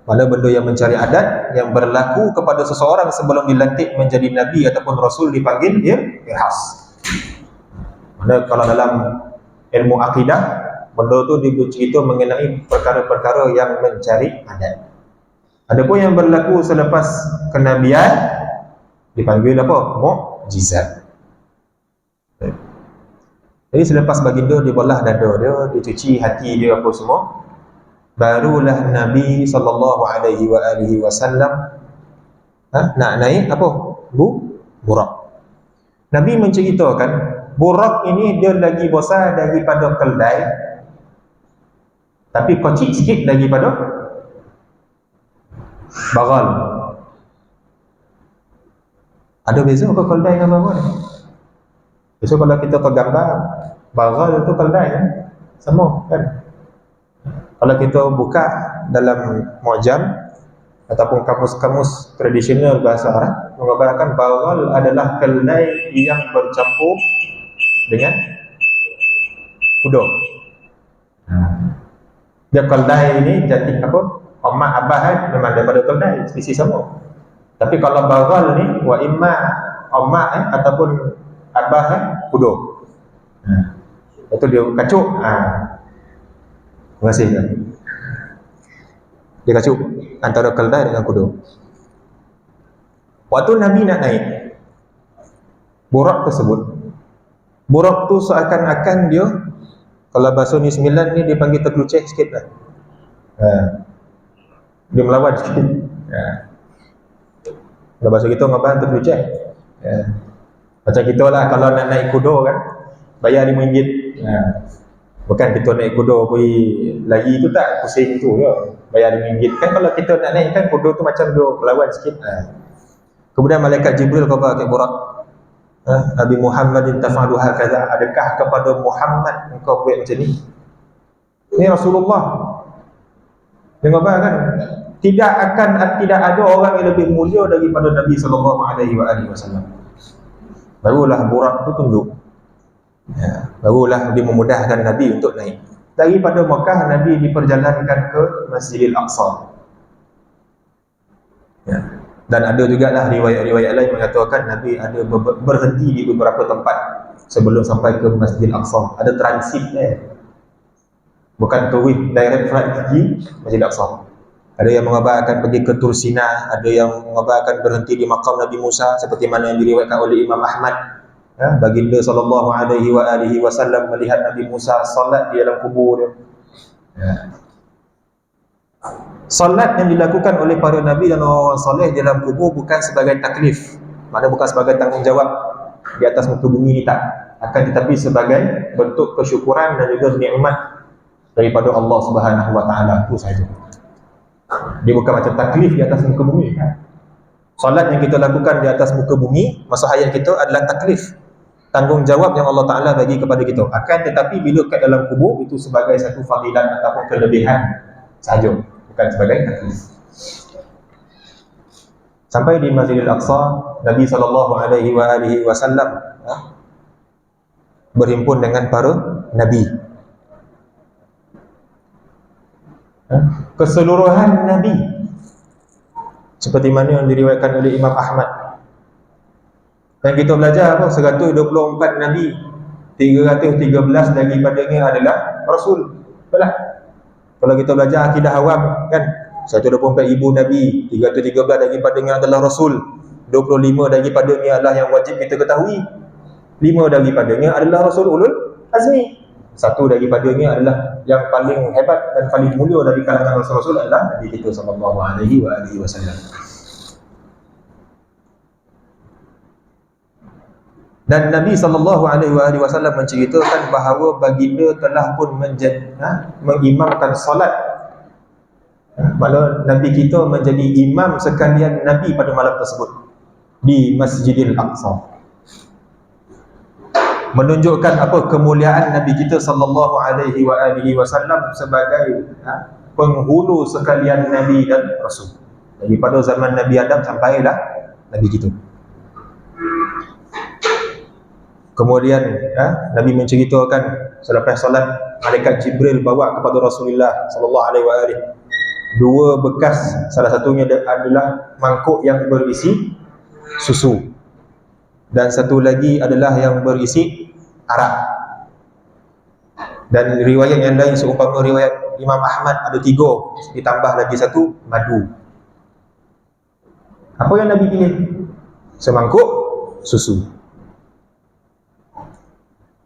S1: Mana benda yang mencari adat yang berlaku kepada seseorang sebelum dilantik menjadi Nabi ataupun Rasul dipanggil irhas. Mana kalau dalam ilmu akidah, benda tu dicerita mengenai perkara-perkara yang mencari adat. Adapun yang berlaku selepas kenabian dipanggil apa? Mukjizat. Jadi selepas baginda dibelah dada dia, dicuci hati dia apa semua, barulah Nabi sallallahu alaihi wasallam nak naik apa? Burak. Nabi menceritakan burak ini dia lagi besar daripada keldai, tapi kecil sikit daripada bagal. Ada beza ke keldai dengan bagal? Besok kalau kita tergambar bagal itu keldai kan? Sama kan? Kalau kita buka dalam mu'jam ataupun kamus-kamus tradisional bahasa Arab mengabarkan bagal adalah keldai yang bercampur dengan kuda. Dia keldai ini jadi apa? Omak abah memang daripada keldai, spesies sama. Tapi kalau bagal ni wa imma omak ataupun abah kuda. Itu dia kacuk. Terima kasih kan. Dia kacuk antara keldai dengan kuda. Waktu Nabi nak naik burak tersebut, burak tu seakan-akan dia, kalau bahasa New Zealand ni dia panggil terkelucek sikit lah. Dia melawan sikit. Kalau bahasa kita ngapain terkelucek. Macam kita lah kalau nak naik kuda kan, bayar RM5. Bukan kita naik kuda pergi lagi tu tak, pusing tu ya, bayar RM5 kan. Kalau kita nak naik kan kuda tu macam dia melawan sikit. Kemudian malaikat Jibril khabar kat burak, Nabi Muhammadin tafa'alu hakadha, adakah kepada Muhammad engkau buat macam ni? Ini Rasulullah. Dengar kan? Tidak ada orang yang lebih mulia daripada Nabi sallallahu alaihi wasallam. Barulah burak tu tunduk. Barulah dia memudahkan Nabi untuk naik. Daripada Mekah Nabi diperjalankan ke Masjidil Aqsa. Dan ada jugalah riwayat-riwayat lain mengatakan Nabi ada berhenti di beberapa tempat sebelum sampai ke Masjidil Aqsa. Ada transit bukan terus direct flight pergi Masjidil Aqsa. Ada yang mengabarkan pergi ke Tursina, ada yang mengabarkan berhenti di makam Nabi Musa seperti mana yang diriwayatkan oleh Imam Ahmad. Baginda sallallahu alaihi wasallam melihat Nabi Musa solat di dalam kubur dia. Solat yang dilakukan oleh para nabi dan orang soleh di dalam kubur bukan sebagai taklif, maknanya bukan sebagai tanggungjawab di atas muka bumi ni, tak, akan tetapi sebagai bentuk kesyukuran dan juga nikmat daripada Allah Subhanahu wa taala, itu saja. Dia bukan macam taklif di atas muka bumi. Solat yang kita lakukan di atas muka bumi masa hayat kita adalah taklif, tanggungjawab yang Allah Ta'ala bagi kepada kita. Akan tetapi bila kat dalam kubur itu sebagai satu fadilat ataupun kelebihan sahaja, bukan sebagai taklif. Sampai di Masjidil Aqsa, Nabi SAW berhimpun dengan para Nabi. Keseluruhan Nabi seperti mana yang diriwayatkan oleh Imam Ahmad. Dan kita belajar apa? 124 Nabi, 313 daripadanya adalah Rasul. Betul. Kalau kita belajar akidah awam kan, 124,000 Nabi, 313 daripadanya adalah Rasul, 25 daripadanya adalah yang wajib kita ketahui, 5 daripadanya adalah Rasul Ulul Azmi, 1 daripadanya adalah yang paling hebat dan paling mulia dari kalangan Rasul-Rasul adalah Nabi kita sallallahu alaihi wasallam. Dan Nabi sallallahu alaihi wasallam menceritakan bahawa baginda telah pun mengimamkan solat. Maksudnya Nabi kita menjadi imam sekalian Nabi pada malam tersebut di Masjidil Aqsa. Menunjukkan apa kemuliaan Nabi kita sallallahu alaihi wasallam sebagai penghulu sekalian Nabi dan Rasul. Daripada zaman Nabi Adam sampailah Nabi kita. Kemudian Nabi menceritakan selepas solat, malaikat Jibril bawa kepada Rasulullah sallallahu alaihi wasallam 2 bekas, salah satunya adalah mangkuk yang berisi susu dan satu lagi adalah yang berisi arak. Dan riwayat yang lain seumpama riwayat Imam Ahmad ada 3, ditambah lagi 1 madu. Apa yang Nabi pilih? Semangkuk susu.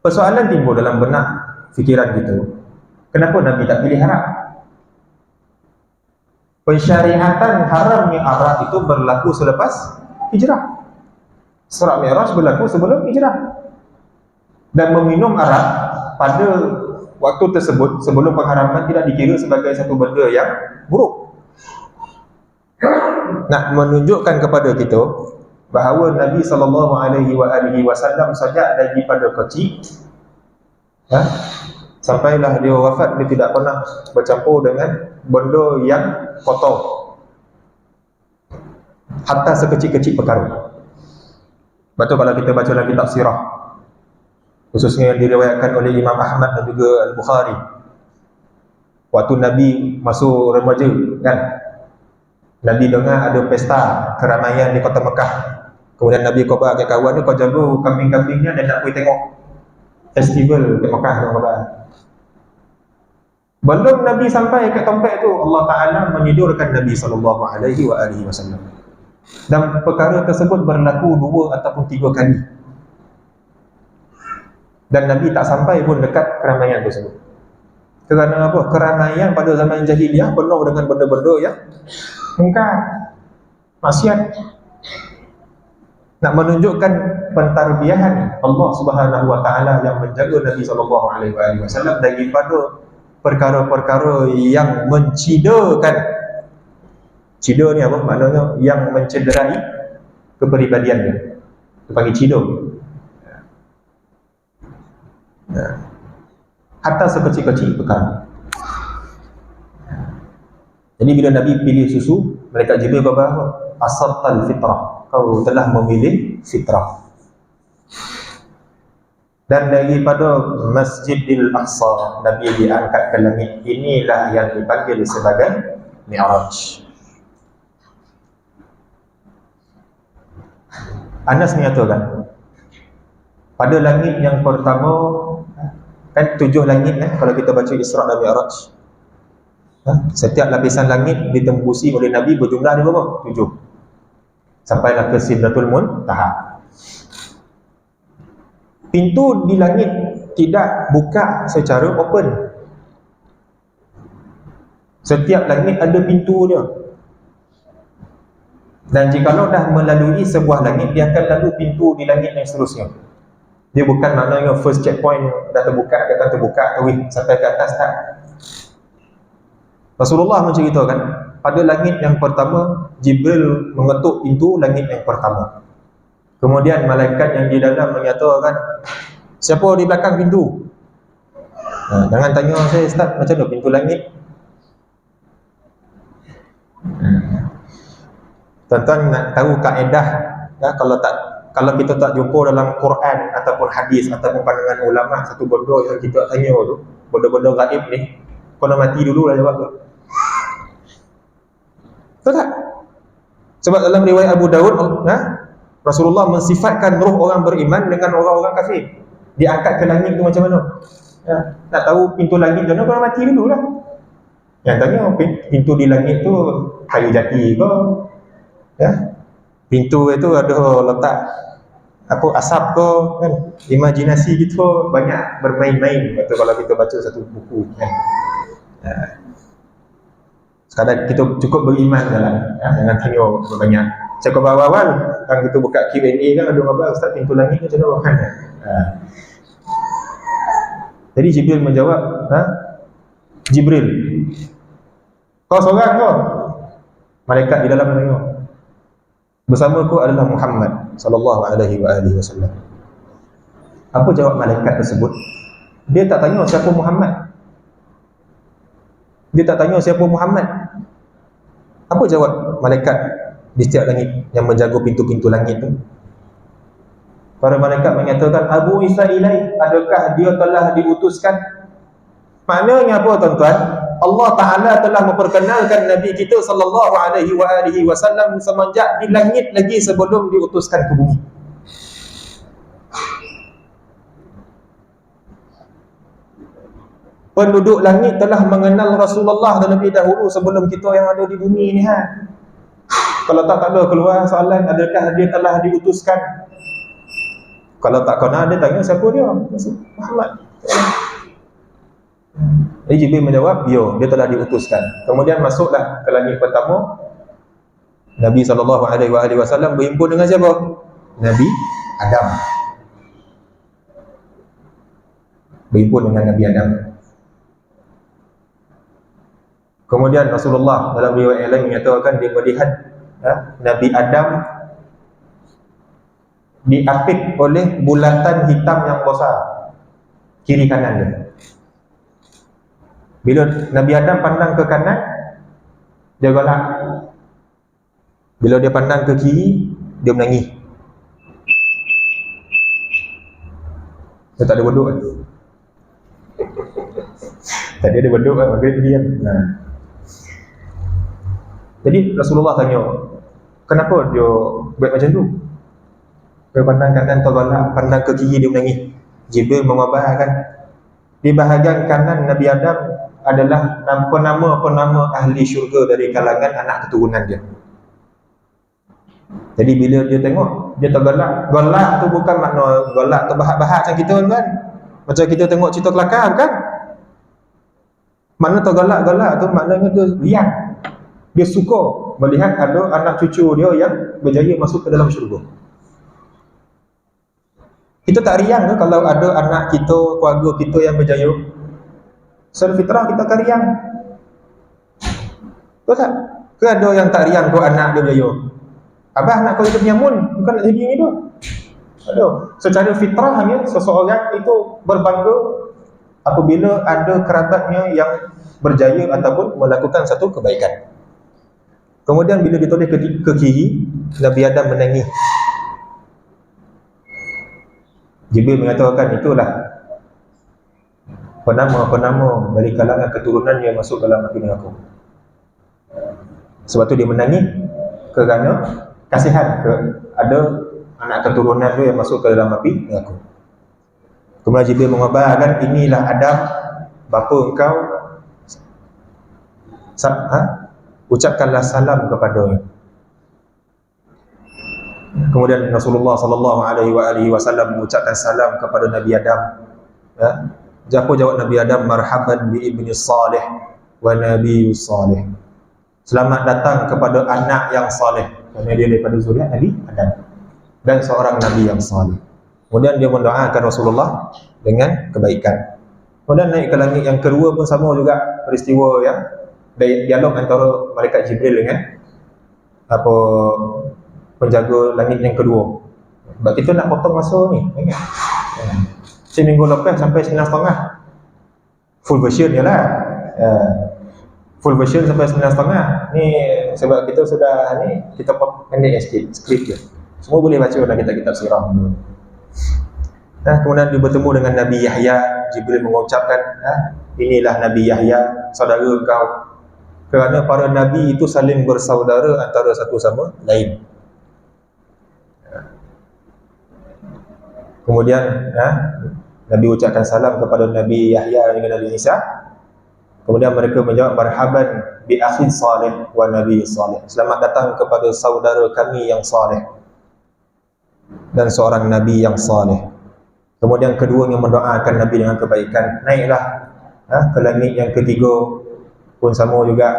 S1: Persoalan timbul dalam benak fikiran kita, kenapa Nabi tak pilih arak? Pensyariatan haramnya arak itu berlaku selepas hijrah. Isra Mi'raj berlaku sebelum hijrah. Dan meminum arak pada waktu tersebut sebelum pengharaman tidak dikira sebagai satu benda yang buruk. Nak menunjukkan kepada kita bahawa Nabi sallallahu alaihi wasallam sejak daripada kecil sampailah dia wafat, dia tidak pernah bercampur dengan benda yang kotor, hatta sekecil-kecil perkara. Betul kalau kita baca lagi kitab sirah, khususnya yang diriwayatkan oleh Imam Ahmad dan juga Al-Bukhari, waktu Nabi masuk remaja kan, Nabi dengar ada pesta keramaian di kota Mekah. Kemudian Nabi khabar ke kawan dia, kau jaga kambing-kambingnya dan nak pergi tengok festival ke Mekah, kawan. Belum Nabi sampai ke tempat itu, Allah Ta'ala menidurkan Nabi sallallahu alaihi wasallam. Dan perkara tersebut berlaku 2 ataupun 3 kali. Dan Nabi tak sampai pun dekat keramaian tersebut. Kerana apa? Keramaian pada zaman jahiliyah penuh dengan benda-benda yang mungkar, maksiat. Nak menunjukkan pentarbiyahan Allah Subhanahu wa taala yang menjaga Nabi sallallahu alaihi wasallam daripada perkara-perkara yang mencidakan. Cida ni apa maknanya? Yang mencederai kepribadian dia. Dipanggil cida. Hatta sekecil-kecil perkara. Jadi bila Nabi pilih susu, malaikat Jibril kata apa? Asartal fitrah. Kau telah memilih fitrah. Dan daripada Masjidil Aqsa, Nabi diangkat ke langit. Inilah yang dipanggil sebagai Mi'raj. Anas menyatakan, pada langit yang pertama, kan 7 langit kalau kita baca Isra dan Mi'raj. Setiap lapisan langit ditembusi oleh Nabi berjumlah berapa? 7. Sampailah ke Sidratul Muntaha. Pintu di langit tidak buka secara open. Setiap langit ada pintu dia. Dan jikalau dah melalui sebuah langit, dia akan lalu pintu di langit yang seterusnya. Dia bukan maknanya first checkpoint dah terbuka, dia akan terbuka sampai ke atas, tak. Rasulullah menceritakan, pada langit yang pertama, Jibril mengetuk pintu langit yang pertama. Kemudian malaikat yang di dalam menyatakan, siapa di belakang pintu? Jangan tanya saya, Ustaz, macam mana pintu langit? Tuan-tuan nak tahu kaedah, kalau kita tak jumpa dalam Quran ataupun hadis ataupun pandangan ulama satu benda yang kita tanya tu, benda-benda gaib ni, kau nak mati dulu lah jawab tu. Betul tak? Sebab dalam riwayat Abu Daud, Rasulullah mensifatkan roh orang beriman dengan orang-orang kafir. Diangkat ke langit tu macam mana? Nak tahu pintu langit macam mana, kau nak mati dulu lah. Yang tanya pintu di langit tu kayu jati ke? Ya. Pintu itu ada letak apa asap ke kan? Imajinasi gitu banyak bermain-main waktu kalau kita baca satu buku kan. Ya. Sekadar kita cukup beriman jalan ya, jangan tanya banyak. Cakap awal-awal kan kita buka Q&A kan ada apa Ustaz pintu langit macam mana kan? Jadi Jibril menjawab, Jibril, kau seorang kau? Malaikat di dalam tengok. Bersamaku adalah Muhammad sallallahu alaihi wasallam. Apa jawab malaikat tersebut? Dia tak tanya siapa Muhammad. Dia tak tanya siapa Muhammad. Apa jawab malaikat di setiap langit yang menjaga pintu-pintu langit tu? Para malaikat menyatakan, Abu Isa ilai, adakah dia telah diutuskan? Maknanya apa tuan-tuan? Allah Ta'ala telah memperkenalkan Nabi kita sallallahu alaihi wasallam semenjak di langit lagi sebelum diutuskan ke bumi. Penduduk langit telah mengenal Rasulullah terlebih dahulu sebelum kita yang ada di bumi ni Kalau tak ada keluar soalan, adakah dia telah diutuskan? Kalau tak kena, dia tanya siapa dia? Muhammad. Jadi Jibril menjawab, dia telah diutuskan. Kemudian masuklah ke langit pertama. Nabi SAW berhimpun dengan siapa? Nabi Adam. Berhimpun dengan Nabi Adam. Kemudian Rasulullah dalam riwayat lain menyatakan dia melihat Nabi Adam diapit oleh bulatan hitam yang besar kiri kanan dia. Bila Nabi Adam pandang ke kanan, dia galak. Bila dia pandang ke kiri, dia menangis. Dia tak ada beduk kan? Tadi ada beduk kan, maghrib tadi kan? Jadi Rasulullah tanya, kenapa dia buat macam tu? Dia pandang kanan tergalak, pandang ke kiri dia menangis. Jibril mengabarkan di bahagian kanan Nabi Adam adalah penama-penama ahli syurga dari kalangan anak keturunan dia. Jadi bila dia tengok, dia tergalak. Galak tu bukan makna galak terbahak-bahak macam kita kan? Macam kita tengok cerita kelakar kan? Makna tergalak-galak tu maknanya dia riang. Dia suka melihat ada anak cucu dia yang berjaya masuk ke dalam syurga. Kita tak riang ke kalau ada anak kita, keluarga kita yang berjaya? Secara fitrah kita akan riang. Betul tak? Ke ada yang tak riang kalau anak dia berjaya? Abah anak kau itu penyamun, bukan nak jadi ni tu. Ada. Secara fitrahnya seseorang itu berbangga apabila ada kerabatnya yang berjaya ataupun melakukan satu kebaikan. Kemudian bila ditoleh ke kiri, Nabi Adam menangis. Jibril mengatakan itulah penama-penama dari kalangan keturunan yang masuk dalam api neraka. Sebab tu dia menangis kerana kasihan ke ada anak keturunan dia yang masuk ke dalam api neraka. Kemudian Jibril mengabarkan inilah Adam bapa engkau, ucapkanlah salam kepadanya. Kemudian Rasulullah sallallahu alaihi wasallam mengucapkan salam kepada Nabi Adam. Apa jawab Nabi Adam? Marhaban bi ibni salih wa nabi salih. Selamat datang kepada anak yang saleh, kerana dia daripada zuriat Nabi Adam dan seorang nabi yang saleh. Kemudian dia mendoakan Rasulullah dengan kebaikan. Kemudian naik ke langit yang kedua pun sama juga peristiwa yang dialog antara malaikat Jibril dengan penjaga langit yang kedua. Sebab kita nak potong masa ni, ingat. Seminggu lepas sampai 9.30 full version je lah. Full version sampai 9.30 ni sebab kita sudah ni kita pendek sikit skrip je. Semua boleh baca dalam kitab-kitab sirah. Kemudian dia bertemu dengan Nabi Yahya. Jibril mengucapkan, inilah Nabi Yahya, saudara kau. Kerana para nabi itu saling bersaudara antara satu sama lain. Kemudian Nabi ucapkan salam kepada Nabi Yahya dengan Nabi Isa. Kemudian mereka menjawab, marhaban bi akhin salih wa nabi salih. Selamat datang kepada saudara kami yang saleh dan seorang nabi yang saleh. Kemudian keduanya mendoakan Nabi dengan kebaikan. Naiklah ke langit yang ketiga pun sama juga,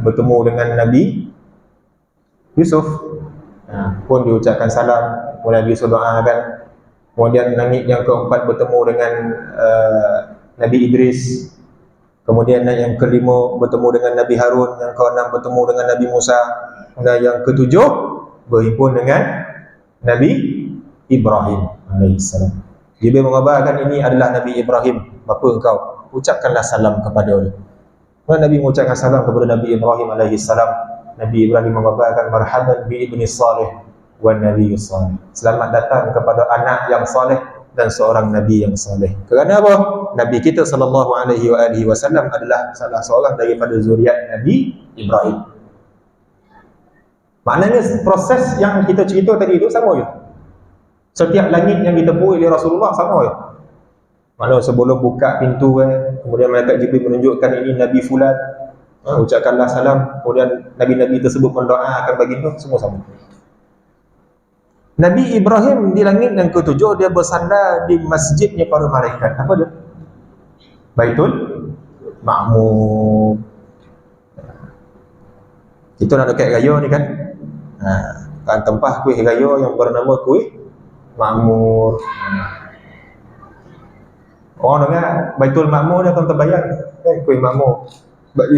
S1: bertemu dengan Nabi Yusuf, pun diucapkan salam, kemudian Nabi Yusuf doakan. Kemudian langit yang keempat bertemu dengan Nabi Idris. Kemudian yang kelima bertemu dengan Nabi Harun. Yang keenam bertemu dengan Nabi Musa. Dan yang ketujuh berhimpun dengan Nabi Ibrahim alaihissalam. Jibril mengabarkan ini adalah Nabi Ibrahim, bapa engkau, ucapkanlah salam kepada dia. Nabi mengucapkan salam kepada Nabi Ibrahim alaihissalam. Nabi Ibrahim mengabarkan, marhaban bi ibni salih wa nabi salih. Selamat datang kepada anak yang saleh dan seorang nabi yang saleh. Kerana apa? Nabi kita sallallahu alaihi wasallam adalah salah seorang daripada zuriat Nabi Ibrahim. Maknanya proses yang kita cerita tadi itu sama je. Setiap langit yang ditempuh oleh Rasulullah sama je. Maknanya sebelum buka pintu kemudian malaikat Jibril menunjukkan ini Nabi fulan, ucapkanlah salam, kemudian Nabi-Nabi tersebut mendoakan baginda, semua sama. Nabi Ibrahim di langit yang ketujuh, dia bersandar di masjidnya para malaikat. Apa dia? Baitul Ma'mur. Kita nak dekat raya ni kan, kan tempah kuih raya yang bernama kuih Ma'mur. Orang dengar Baitul Ma'mur dia akan terbayang kan, kuih Ma'mur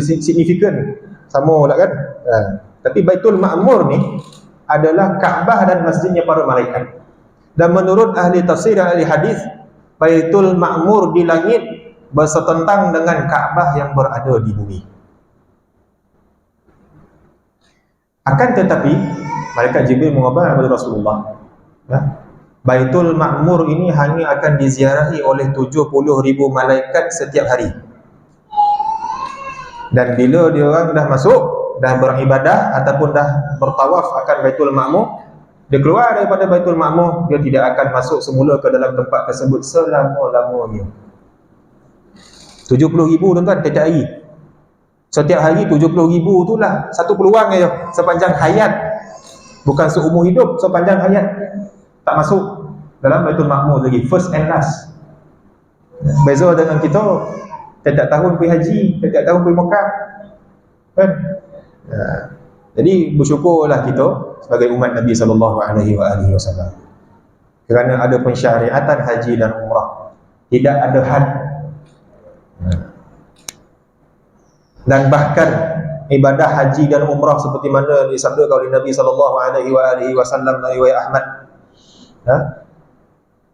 S1: signifikan sama lah kan. Tapi Baitul Ma'mur ni adalah Kaabah dan masjidnya para malaikat. Dan menurut ahli tafsir dan ahli hadis, Baitul Ma'mur di langit bersetentang dengan Kaabah yang berada di bumi. Akan tetapi malaikat Jibril mengabar kepada Rasulullah, Baitul Ma'mur ini hanya akan diziarahi oleh 70,000 malaikat setiap hari. Dan bila dia orang dah masuk, dah beribadah ataupun dah bertawaf akan Baitul Ma'mur, dia keluar daripada Baitul Ma'mur, dia tidak akan masuk semula ke dalam tempat tersebut selama-lamanya. 70,000 tuan-tuan setiap hari. Setiap hari 70,000 itulah satu peluang saja sepanjang hayat. Bukan seumur hidup, sepanjang hayat. Tak masuk dalam Baitul Ma'mur lagi, first and last. Beza dengan kita, setiap tahun pergi haji, setiap tahun pergi Mekah kan? Jadi bersyukurlah kita sebagai umat Nabi SAW, kerana ada pensyariatan haji dan umrah, tidak ada had. Dan bahkan ibadah haji dan umrah seperti mana disabdakan oleh Nabi SAW dari riwayat Ahmad,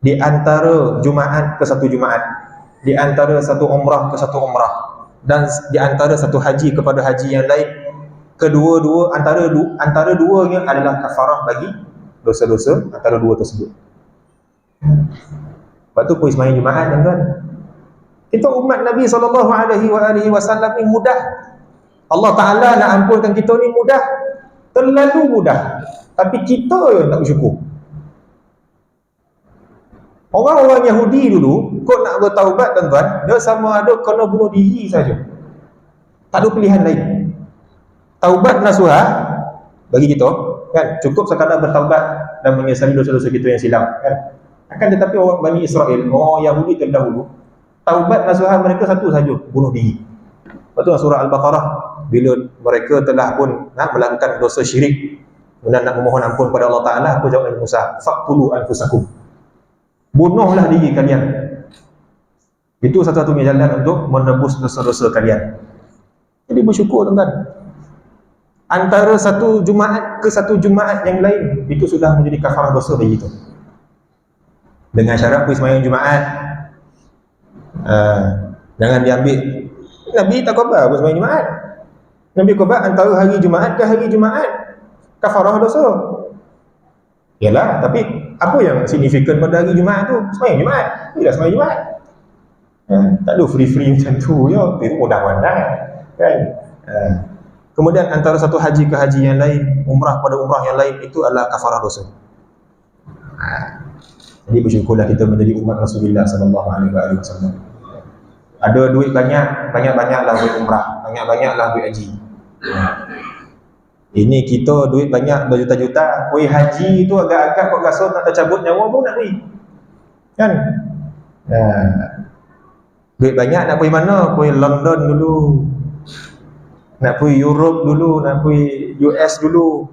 S1: di antara Jumaat ke satu Jumaat, di antara satu umrah ke satu umrah, dan di antara satu haji kepada haji yang lain, kedua-dua antara duanya adalah kafarah bagi dosa-dosa antara dua tersebut. Lepas tu pergi sembahyang Jumaat kan. Kita umat Nabi SAW ni mudah. Allah Ta'ala nak ampunkan kita ni mudah, terlalu mudah. Tapi kita yang tak bersyukur. Orang-orang Yahudi dulu, kau nak bertaubat tuan-tuan, dia sama ada kena bunuh diri saja. Tak ada pilihan lain. Taubat nasuhah bagi kita kan, cukup sekadar bertaubat dan menyesali dosa-dosa kita yang silam kan. Akan tetapi orang Bani Israel, orang Yahudi terdahulu, taubat nasuhah mereka satu saja, bunuh diri. Lepas tu surah Al-Baqarah, bila mereka telah pun melakukan dosa syirik, kemudian nak memohon ampun kepada Allah Ta'ala, apa jawab Nabi Musa? Faqtulu anfusakum, bunuhlah diri kalian. Itu satu-satunya jalan untuk menebus dosa-dosa kalian. Jadi bersyukur tuan-tuan. Antara satu Jumaat ke satu Jumaat yang lain, itu sudah menjadi kafarah dosa bagi kita. Dengan syarat pergi sembahyang Jumaat, jangan diambil. Nabi tak khabar pergi sembahyang Jumaat. Nabi khabar antara hari Jumaat ke hari Jumaat, kafarah dosa. Yalah, tapi apa yang signifikan pada hari Jumaat tu? Sembahyang Jumaat. Bila sembahyang Jumaat? Tak ada free-free macam tu je. Itu mudah-mudahan kan. Kemudian antara satu haji ke haji yang lain, umrah pada umrah yang lain, itu adalah kafarah dosa. Jadi bersyukurlah kita menjadi umat Rasulullah SAW. Ada duit banyak, banyak-banyaklah duit umrah, banyak-banyaklah duit haji. Ini kita duit banyak berjuta-juta, pergi haji tu agak-agak kau rasa nak tercabut nyawa pun nak pergi. Kan? Duit banyak nak pergi mana? Pergi London dulu. Nak pergi Europe dulu, nak pergi US dulu.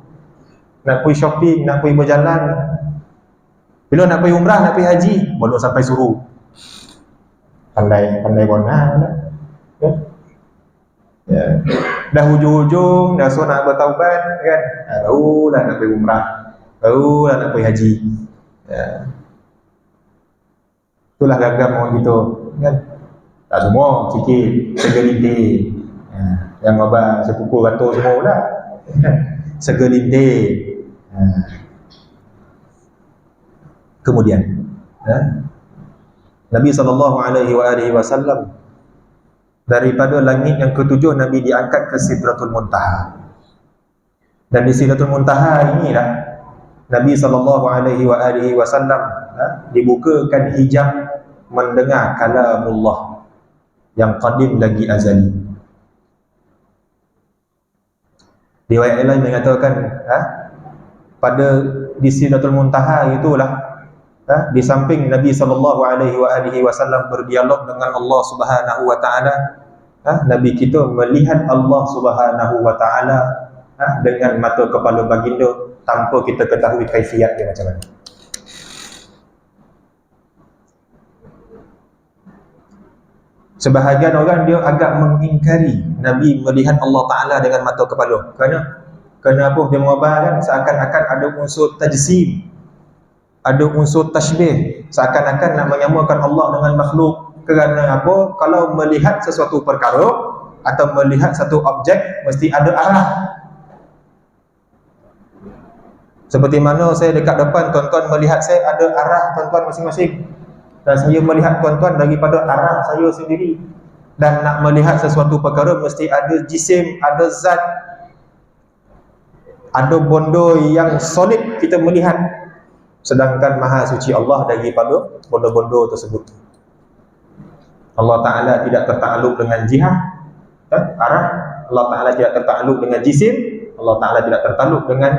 S1: Nak pergi shopping, nak pergi berjalan. Bila nak pergi umrah, nak pergi haji, belum sampai suruh. Pandai gona lah. Ya. Dah hujung-hujung, dah so nak bertaubat kan. Barulah nak pergi umrah, barulah nak pergi haji. Ya. Itulah gagam orang kita kan. Tak semua, sikit, segelintir. Yang abang sepukul ratus semua pula. Segelintir. Kemudian Nabi SAW daripada langit yang ketujuh, Nabi diangkat ke Sidratul Muntaha. Dan di Sidratul Muntaha inilah Nabi SAW dibukakan hijab mendengar kalamullah yang qadim lagi azali. Riwayat lain mengatakan pada di Sidratul Muntaha itulah di samping Nabi SAW berdialog dengan Allah Subhanahu Wa Taala, Nabi kita melihat Allah Subhanahu Wa Taala dengan mata kepala baginda tanpa kita ketahui kaifiat dia macam mana. Sebahagian orang dia agak mengingkari Nabi melihat Allah Ta'ala dengan mata kepala. Kerana apa? Dia mengabarkan seakan-akan ada unsur tajsim, ada unsur tashbih, seakan-akan nak menyamakan Allah dengan makhluk. Kerana apa? Kalau melihat sesuatu perkara atau melihat satu objek, mesti ada arah. Seperti mana saya dekat depan, tuan-tuan melihat saya ada arah tuan-tuan masing-masing. Dan saya melihat tuan-tuan daripada arah saya sendiri. Dan nak melihat sesuatu perkara mesti ada jisim, ada zat, ada bondo yang solid kita melihat. Sedangkan Maha Suci Allah daripada bondo-bondo tersebut. Allah Ta'ala tidak tertakluk dengan jihad, arah. Allah Ta'ala tidak tertakluk dengan jisim. Allah Ta'ala tidak tertakluk dengan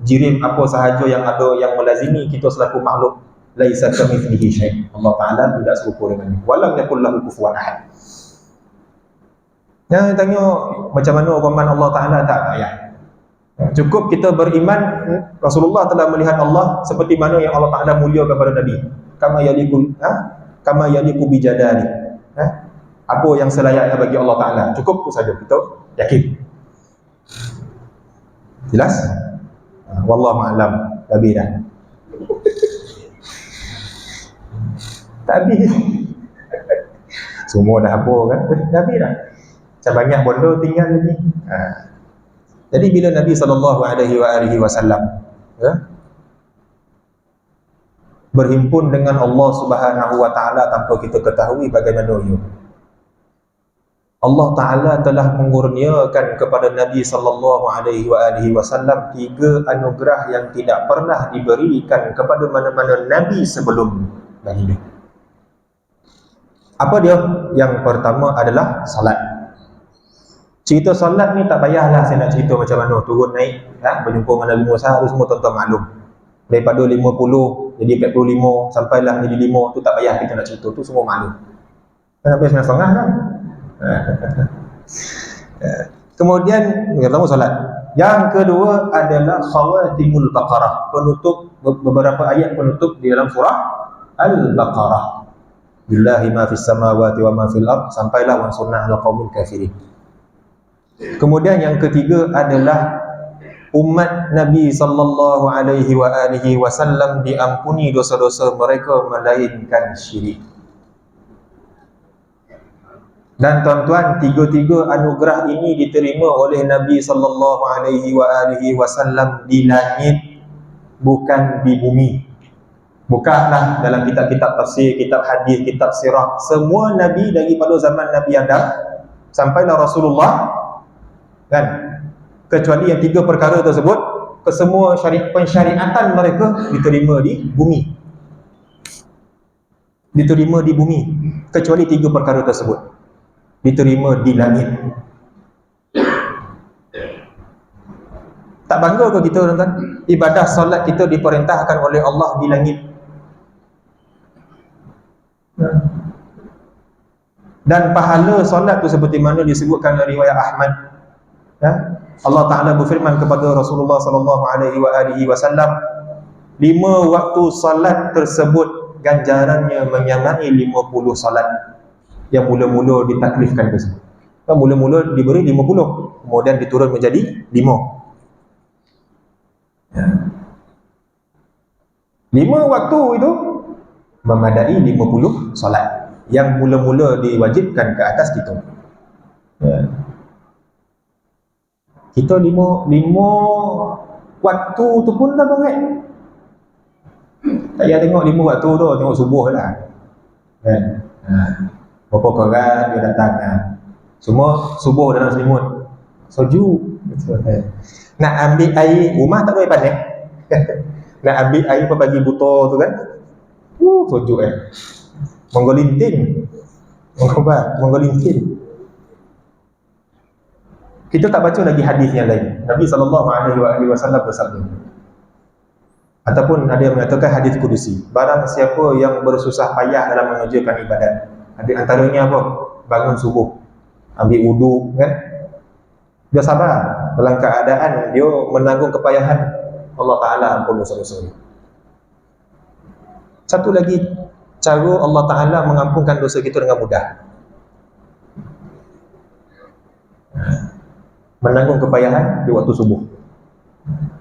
S1: jirim apa sahaja yang ada yang melazimi kita selaku makhluk. Laisa kamitslihi syai'. Allah Ta'ala tidak serupa dengannya. Walam yakul lahu kufuwan ahad. Jangan tanya macam mana firman Allah Ta'ala, tak payah. Cukup kita beriman Rasulullah telah melihat Allah seperti mana yang Allah Ta'ala mulia kepada Nabi. Kama yaliku bijadali. Apa yang selayaknya bagi Allah Ta'ala. Cukup itu saja kita yakin. Jelas? Wallahu a'lam. Nabi dah. Tak habis. Semua dah apa kan? Dah habis dah. Macam banyak bondo tinggal lagi. Jadi bila Nabi SAW berhimpun dengan Allah Subhanahu Wa Taala tanpa kita ketahui bagaimana ia, Allah Ta'ala telah mengurniakan kepada Nabi SAW 3 anugerah yang tidak pernah diberikan kepada mana-mana Nabi sebelum baginda. Apa dia? Yang pertama adalah salat. Cerita salat ni tak payahlah saya nak cerita macam mana turun naik berjumpa dengan Nabi Musa tu semua tuan-tuan maklum. Daripada 50 jadi 45 sampailah jadi 5 tu tak payah kita nak cerita, tu semua maklum. Sampai 9.5 kan. Kemudian yang pertama salat. Yang kedua adalah khawatimul Baqarah, penutup beberapa ayat penutup di dalam surah Al-Baqarah. Billahi ma fis samawati wa ma fil ard, sampailah wansurna ala qaumil kafirin. Kemudian yang ketiga adalah umat Nabi sallallahu alaihi wasallam diampuni dosa-dosa mereka melainkan syirik. Dan tuan-tuan, 3 anugerah ini diterima oleh Nabi sallallahu alaihi wasallam di langit, bukan di bumi. Bukanlah dalam kitab-kitab tafsir, kitab hadis, kitab sirah. Semua Nabi daripada zaman Nabi Adam sampailah Rasulullah kan, kecuali yang 3 perkara tersebut, kesemua pensyariatan mereka diterima di bumi. diterima di bumi, kecuali 3 perkara tersebut diterima di langit. Tak bangga ke kita tuan-tuan? Ibadah solat kita diperintahkan oleh Allah di langit. Dan pahala solat tu seperti mana disebutkan dalam riwayat Ahmad, ya? Allah Ta'ala berfirman kepada Rasulullah sallallahu alaihi wasallam, 5 waktu solat tersebut ganjarannya menyamai 50 solat yang mula-mula ditaklifkan tersebut. Mula-mula diberi 50, kemudian diturun menjadi 5. 5 waktu itu memadai 50 solat yang mula-mula diwajibkan ke atas kita. Kita 5 waktu tu pun dah banyak. Tak payah tengok 5 waktu tu, tengok subuh lah. Berapa orang dia datang, semua subuh dalam selimut, sejuk. Nak ambil air, rumah tak boleh panas. Nak ambil air pagi buta tu kan, sejuk menggolintin, menggolintin. Kita tak baca lagi hadis yang lain. Nabi SAW bersabda, ataupun ada yang mengatakan hadis kudusi, barang siapa yang bersusah payah dalam mengerjakan ibadat, ada antaranya apa? Bangun subuh, ambil wudu kan, dia sabar dalam keadaan dia menanggung kepayahan, Allah Ta'ala ampun dosa-dosa. Satu lagi cara Allah Ta'ala mengampunkan dosa kita dengan mudah, menanggung kepayahan di waktu subuh.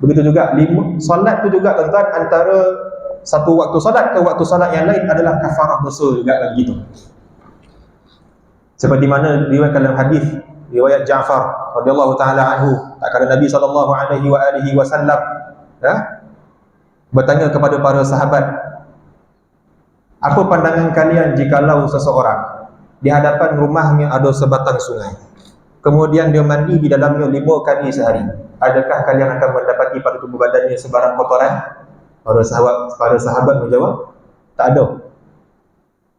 S1: Begitu juga solat tu juga tuan-tuan, antara satu waktu solat ke waktu solat yang lain adalah kafarah dosa juga lagi gitu. Seperti mana diriwayatkan dalam hadis riwayat Ja'far radhiyallahu taala anhu, tak kala Nabi sallallahu alaihi wasallam bertanya kepada para sahabat, apa pandangan kalian jikalau seseorang di hadapan rumahnya ada sebatang sungai, kemudian dia mandi di dalamnya 5 kali sehari, adakah kalian akan mendapati pada tubuh badannya sebarang kotoran? Para sahabat menjawab, tak ada.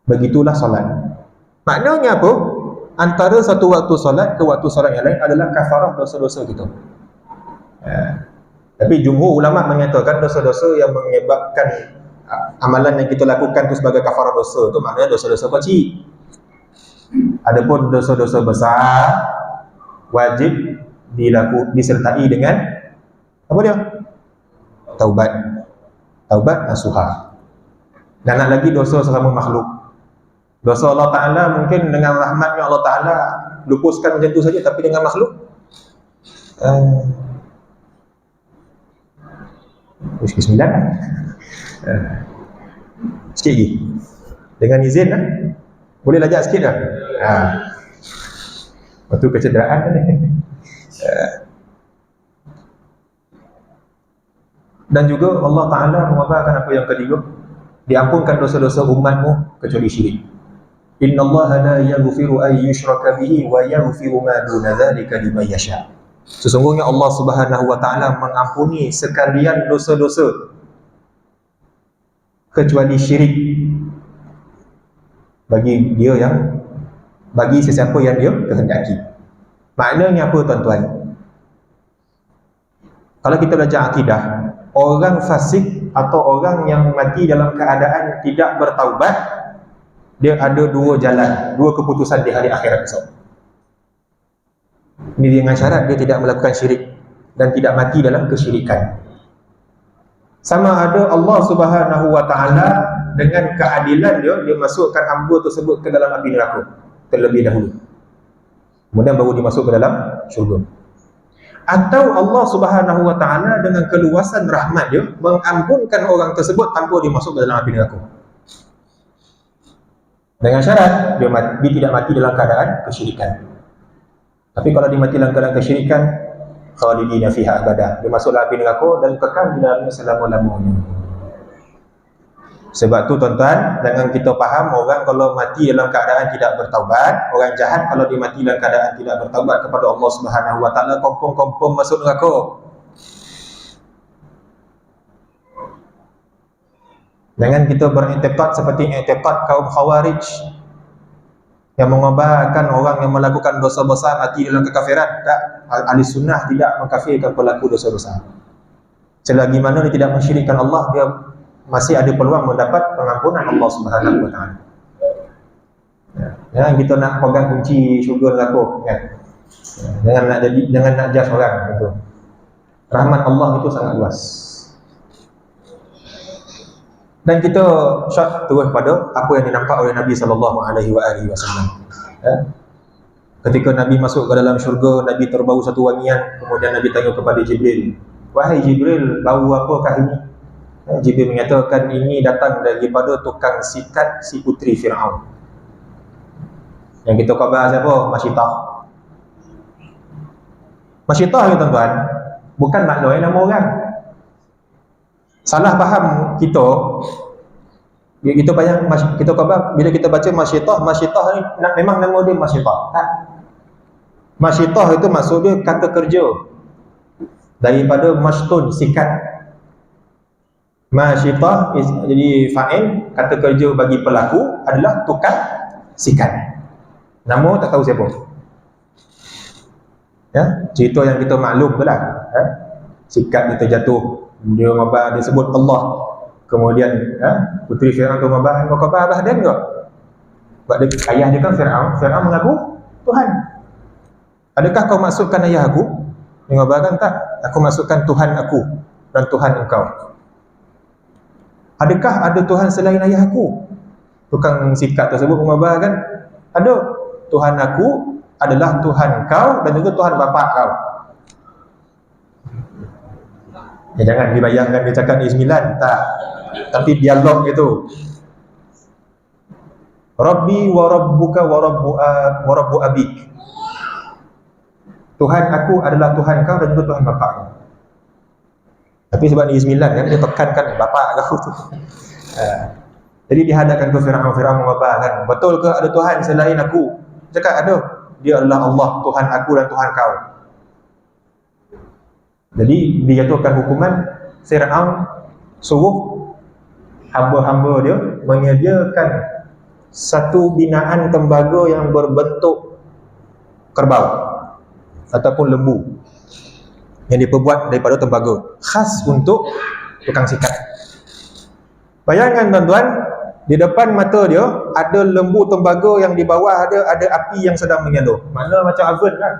S1: Begitulah solat. Maknanya apa? Antara satu waktu solat ke waktu solat yang lain adalah kafarah dosa-dosa kita. Tapi jumhur ulama menyatakan dosa-dosa yang menyebabkan amalan yang kita lakukan itu sebagai kafarah dosa, itu maknanya dosa-dosa kecil. Adapun dosa-dosa besar wajib disertai dengan apa dia? Taubat nasuha. Jangan lagi dosa sesama makhluk. Dosa Allah Ta'ala mungkin dengan rahmatnya Allah Ta'ala lupuskan macam tu saja, tapi dengan makhluk bismillah. Sikit lagi dengan izin boleh lajak sikit dah. Waktu kecederaan ni. Dan juga Allah Ta'ala mengabarkan apa yang ketiga, diampunkan dosa-dosa umatmu kecuali syirik. Innallaha la yaghfiru an yushraka bihi wa yaghfiru ma duna dzalika liman yasha. Sesungguhnya Allah Subhanahu wa taala mengampuni sekalian dosa-dosa kecuali syirik bagi sesiapa yang dia kehendaki. Maknanya apa tuan-tuan? Kalau kita belajar akidah, orang fasik atau orang yang mati dalam keadaan tidak bertaubat, dia ada 2 jalan, 2 keputusan di hari akhirat esok. Ini dengan syarat dia tidak melakukan syirik dan tidak mati dalam kesyirikan. Sama ada Allah Subhanahu wa taala dengan keadilan dia masukkan hamba tersebut ke dalam api neraka terlebih dahulu, kemudian baru dimasuk ke dalam syurga. Atau Allah Subhanahu wa taala dengan keluasan rahmat dia mengampunkan orang tersebut tanpa dimasuk ke dalam api neraka. Dengan syarat dia tidak mati dalam keadaan kesyirikan. Tapi kalau dia mati dalam keadaan kesyirikan, khalidina fiha abada, dia masuk dalam api neraka dan kekal di dalamnya selama-lamanya. Sebab tu tuan-tuan, jangan kita faham orang kalau mati dalam keadaan tidak bertaubat, orang jahat kalau dia mati dalam keadaan tidak bertaubat kepada Allah Subhanahu wa taala, confirm masuk neraka. Jangan kita beriktikad seperti iktikad kaum Khawarij yang mengobarkan orang yang melakukan dosa besar mati dalam kekafiran. Tak, ahli sunnah tidak mengkafirkan pelaku dosa besar. Selagi mana dia tidak mensyirikkan Allah, dia masih ada peluang mendapat pengampunan Allah Subhanahu wa taala. Jangan kita nak pegang kunci syurga neraka, kan? Jangan nak judge orang gitu. Rahmat Allah itu sangat luas. Dan kita short terus pada apa yang dinampak oleh Nabi sallallahu alaihi wasallam. Ketika Nabi masuk ke dalam syurga, Nabi terbau satu wangian, kemudian Nabi tanya kepada Jibril, "Wahai Jibril, bau apakah ini?" Jibril menyatakan, "Ini datang daripada tukang sikat si puteri Firaun." Yang kita khabar siapa? Masyitah. Masyitah ni tuan-tuan, bukan maknanya nama orang. Salah faham kita bayang, kita khabar bila kita baca Masyitah ni memang nama dia Masyitah. Tak. Masyitah itu maksud dia kata kerja daripada mashtun, sikat. Masyitah jadi fa'il, kata kerja bagi pelaku adalah tukang sikat. Nama tak tahu siapa. Ya, cerita yang kita maklum tu lah. Sikat dia terjatuh, dia mabah, dia sebut Allah. Kemudian puteri Firaun tu mabah, kau khabar abah dia enggak? Sebab dia, ayah dia kan Firaun mengaku Tuhan. Adakah kau maksudkan ayah aku? Dia ngabarkan, tak, aku maksudkan Tuhan aku dan Tuhan engkau. Adakah ada Tuhan selain ayah aku? Tukang sikat tersebut mengabarkan, ada. Tuhan aku adalah Tuhan kau dan juga Tuhan bapa kau. Ya, jangan dibayangkan dia cakap ni 9, tak. Tapi dialog itu. Rabbi wa rabbuka wa rabbu abik. Tuhan aku adalah Tuhan kau dan juga Tuhan bapa kau. Tapi sebab ni 9 kan, dia tekankan bapa kau tu. Jadi dihadapkan ke Firaun mengabarkan, betul ke ada Tuhan selain aku? Cakap ada. Dia adalah Allah, Tuhan aku dan Tuhan kau. Jadi dijatuhkan hukuman. Firaun suruh hamba-hamba dia menyediakan satu binaan tembaga yang berbentuk kerbau ataupun lembu yang diperbuat daripada tembaga, khas untuk tukang sikat. Bayangkan tuan-tuan, di depan mata dia ada lembu tembaga yang di bawah ada api yang sedang menyala. Mana macam oven kan?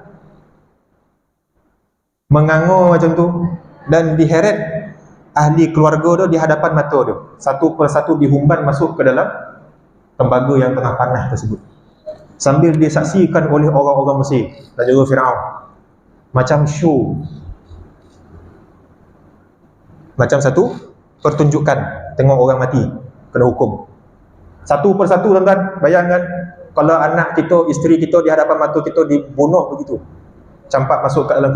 S1: Mengangur macam tu. Dan diheret ahli keluarga dia di hadapan mata dia. Satu persatu dihumban masuk ke dalam tembaga yang tengah panas tersebut. Sambil disaksikan oleh orang-orang Mesir dan juga Firaun. Macam show. Macam satu pertunjukan. Tengok orang mati kena hukum. Satu persatu tuan-tuan, bayangkan kalau anak kita, isteri kita di hadapan mata kita dibunuh begitu. Campak masuk ke dalam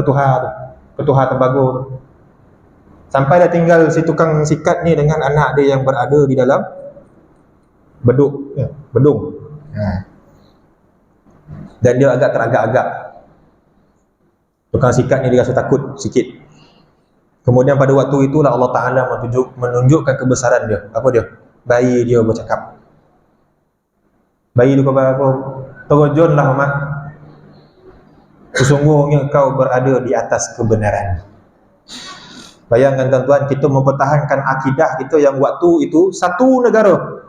S1: ketuha tembaga tu. Sampai dah tinggal si tukang sikat ni dengan anak dia yang berada di dalam bedung. Dan dia agak teragak-agak. Tukang sikat ni dia rasa takut sikit. Kemudian pada waktu itulah Allah Ta'ala menunjukkan kebesaran dia. Apa dia? Bayi dia bercakap. Bayi tu kata apa? Terjunlah Muhammad. Sesungguhnya kau berada di atas kebenaran. Bayangkan tuan-tuan, kita mempertahankan akidah kita yang waktu itu satu negara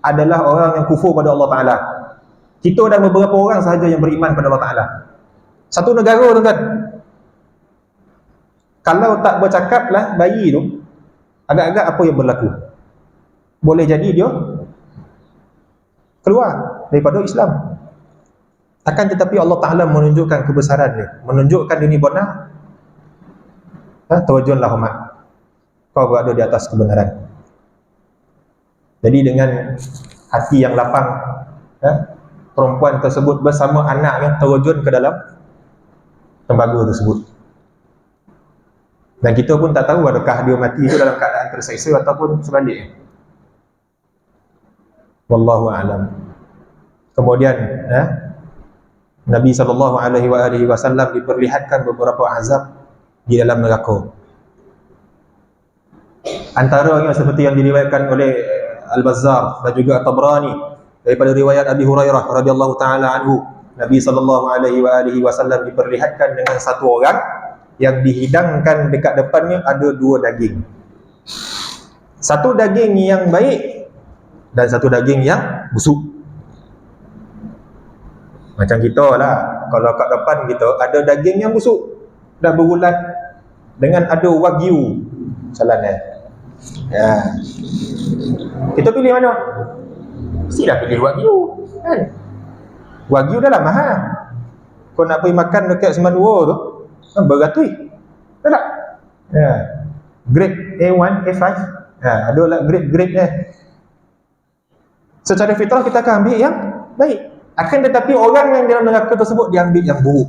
S1: adalah orang yang kufur pada Allah Ta'ala. Kita dan beberapa orang sahaja yang beriman pada Allah Ta'ala. Satu negara tuan-tuan. Kalau tak bercakaplah bayi tu, agak-agak apa yang berlaku? Boleh jadi dia keluar daripada Islam. Akan tetapi Allah Ta'ala menunjukkan kebesaran dia, menunjukkan dia ni benar. Tawajjunlah Umat, kau berada di atas kebenaran. Jadi dengan hati yang lapang, perempuan tersebut bersama anaknya terjun ke dalam tembaga tersebut. Dan kita pun tak tahu adakah dia mati itu dalam keadaan terseksa ataupun sebaliknya. Wallahu a'lam. Kemudian Nabi SAW diperlihatkan beberapa azab di dalam neraka. Antaranya seperti yang diriwayatkan oleh Al-Bazzar dan juga At-Tabrani daripada riwayat Abi Hurairah radhiyallahu taala anhu, Nabi sallallahu alaihi wasallam diperlihatkan dengan satu orang yang dihidangkan dekat depannya ada dua daging. Satu daging yang baik dan satu daging yang busuk. Macam kita lah, kalau kat depan kita ada daging yang busuk, dah berulat dengan ada wagyu salannya. Ya. Kita pilih mana? Mestilah pilih wagyu, kan? Wagyu dah lah mahal. Kau nak pergi makan dekat Semandua tu, beratus. Tak? Ya. Grade A1, A5. Ya, ada lah grade-grade dia. Secara fitrah kita akan ambil yang baik. Akan tetapi orang yang dalam neraka tersebut dia ambil yang buruk.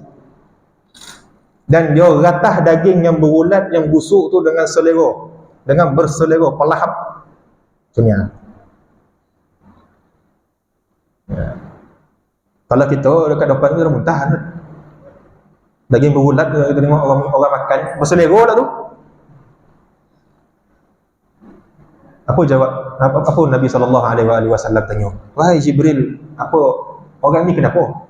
S1: Dan dia ratah daging yang berulat, yang busuk tu dengan selera, dengan berselera, pelahap. Dunia. Ya. Kalau kita dekat depan tu dah muntah tu. Daging berulat kita tengok orang makan berselera tak tu. Apa jawab? Apa Nabi SAW tanya? Wahai Jibril, apa orang ni kenapa?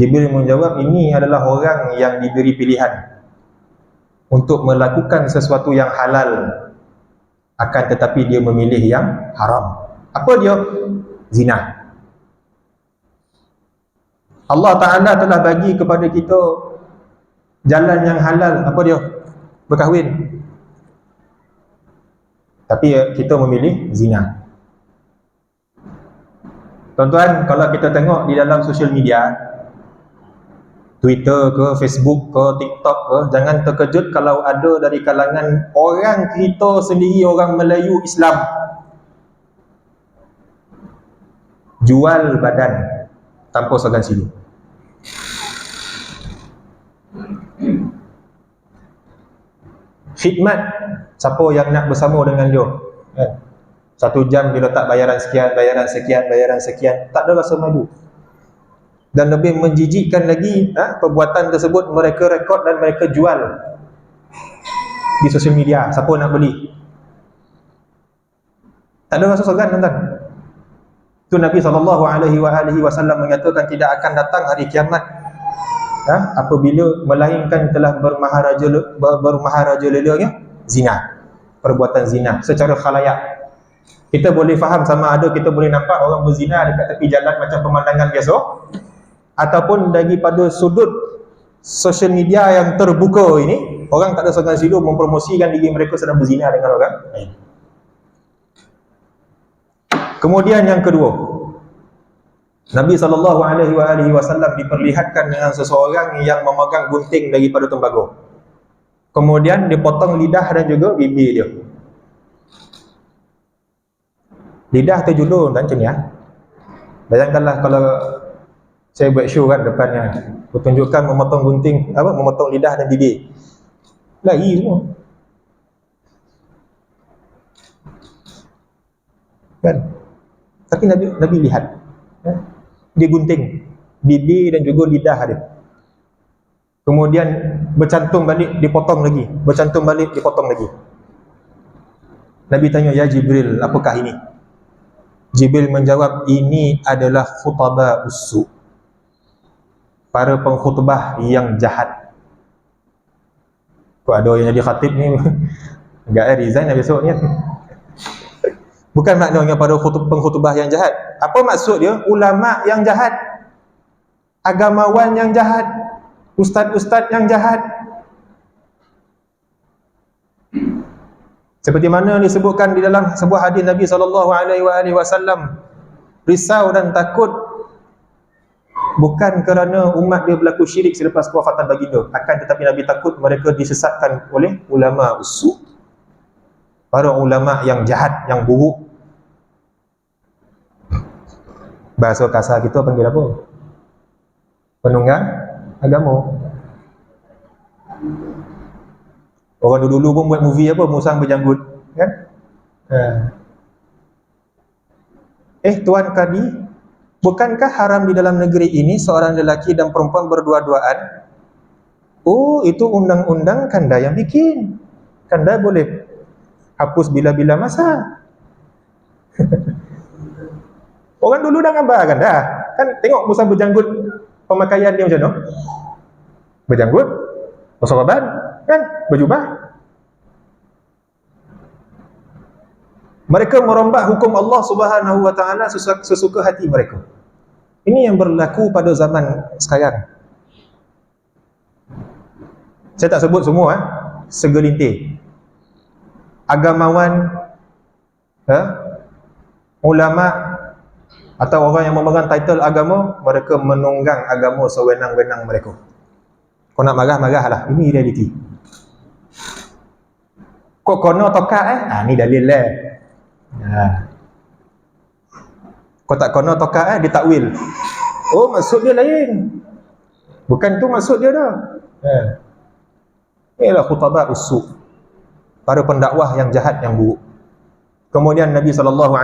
S1: Jibril menjawab, ini adalah orang yang diberi pilihan untuk melakukan sesuatu yang halal, akan tetapi dia memilih yang haram. Apa dia? Zina. Allah Ta'ala telah bagi kepada kita jalan yang halal. Apa dia? Berkahwin. Tapi kita memilih zina. Tuan-tuan, kalau kita tengok di dalam sosial media, Twitter ke, Facebook ke, TikTok ke, jangan terkejut kalau ada dari kalangan orang kita sendiri, orang Melayu Islam, jual badan tanpa segan silu. Khidmat, siapa yang nak bersama dengan dia, 1 jam dia letak bayaran sekian, bayaran sekian, tak ada rasa malu. Dan lebih menjijikkan lagi, perbuatan tersebut mereka rekod dan mereka jual di sosial media. Siapa nak beli? Tak ada rasa segan, tuan-tuan. Itu Nabi SAW menyatakan tidak akan datang hari kiamat apabila melainkan telah bermaharaja-lelanya zina, perbuatan zina secara khalayak. Kita boleh faham sama ada kita boleh nampak orang berzina dekat tepi jalan macam pemandangan biasa, ataupun daripada sudut sosial media yang terbuka ini, orang tak ada segan silu mempromosikan diri mereka sedang berzina dengan orang lain. Kemudian yang kedua, Nabi SAW diperlihatkan dengan seseorang yang memegang gunting daripada tembaga. Kemudian dipotong lidah dan juga bibir dia. Lidah terjulur dan macam ni. Bayangkanlah kalau saya buat show kan depannya, pertunjukan memotong gunting, memotong lidah dan bibir. Lari semua. Kan? Tapi Nabi lihat. Dia gunting bibir dan juga lidah dia. Kemudian bercantum balik, dipotong lagi. Bercantum balik, dipotong lagi. Nabi tanya, ya Jibril, apakah ini? Jibril menjawab, ini adalah khutbah ussu, para pengkhutbah yang jahat. Kok ada yang jadi khatib ni agak resign lah besok ni. Bukan maknanya pada pengkhutbah yang jahat. Apa maksud dia? Ulama yang jahat, agamawan yang jahat, ustaz-ustaz yang jahat. Seperti mana disebutkan di dalam sebuah hadis Nabi SAW, risau dan takut bukan kerana umat dia berlaku syirik selepas kewafatan baginda, akan tetapi Nabi takut mereka disesatkan oleh ulama usuk, para ulama yang jahat, yang buruk. Bahasa kasar kita panggil apa? Penunggang agama. Orang dulu pun buat movie apa, musang berjanggut, kan? Tuan Kadi, bukankah haram di dalam negeri ini seorang lelaki dan perempuan berdua-duaan? Oh, itu undang-undang Kanda yang bikin. Kanda boleh hapus bila-bila masa. Orang dulu dah gambarkan dah. Kan tengok Musa berjanggut, pemakaian dia macam mana? Berjanggut, bersorban, kan? Berjubah. Mereka merombak hukum Allah Subhanahu wa taala sesuka hati mereka. Ini yang berlaku pada zaman sekarang. Saya tak sebut semua, segelintir. Agamawan, ulama atau orang yang memegang title agama, mereka menunggang agama sewenang-wenang mereka. Kau nak marah-marah lah, ini realiti. Kau kono tokak ni dalil lah. Kau tak kono tokak dia takwil. Oh, maksud dia lain. Bukan tu maksud dia dah. Inilah khutbah usuk, para pendakwah yang jahat, yang buruk. Kemudian Nabi SAW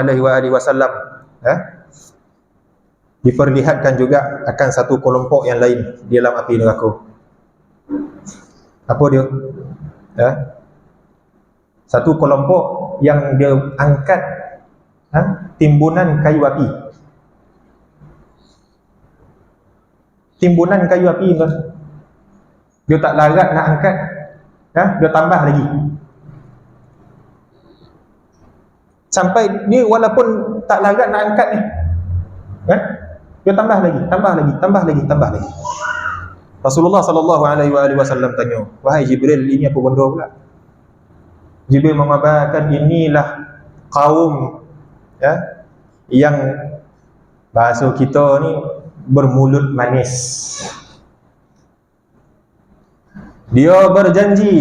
S1: diperlihatkan juga akan satu kelompok yang lain di dalam api neraka. Apa dia? Satu kelompok yang dia angkat timbunan kayu api. Timbunan kayu api tu, dia tak larat nak angkat, dia tambah lagi. Sampai ni walaupun tak larat nak angkat ni, dia tambah lagi. Rasulullah SAW tanya, wahai Jibril, ini apa benda pula? Jibril mengabarkan, inilah kaum yang bahasa kita ni bermulut manis. Dia berjanji,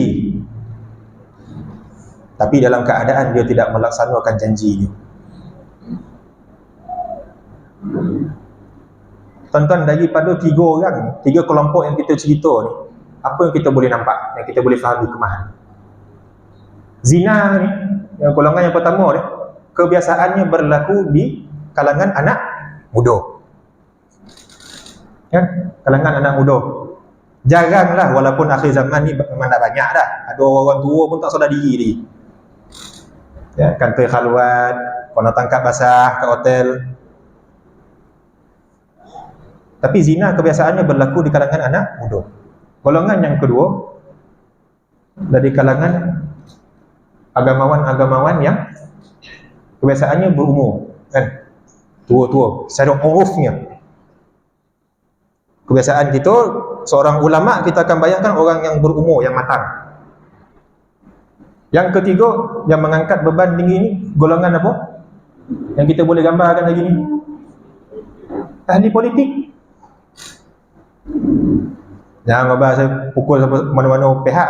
S1: tapi dalam keadaan dia tidak melaksanakan janji dia. Tuan-tuan, daripada tiga kelompok yang kita cerita ni, apa yang kita boleh nampak, yang kita boleh fahami kemahan? Zina ni, yang golongan yang pertama ni, kebiasaannya berlaku di kalangan anak muda. Kalangan anak muda. Jaranglah, walaupun akhir zaman ni memang dah banyak dah. Ada orang tua pun tak sedar diri lagi. Kantor khalwat, kena tangkap basah kat hotel. Tapi zina kebiasaannya berlaku di kalangan anak muda. Golongan yang kedua, dari kalangan agamawan-agamawan yang kebiasaannya berumur, tua-tua, secara urufnya. Kebiasaan kita, seorang ulama, kita akan bayangkan orang yang berumur, yang matang. Yang ketiga, yang mengangkat beban tinggi ni, golongan apa? Yang kita boleh gambarkan lagi ni, ahli politik. Jangan ngabar saya pukul mana-mana pihak.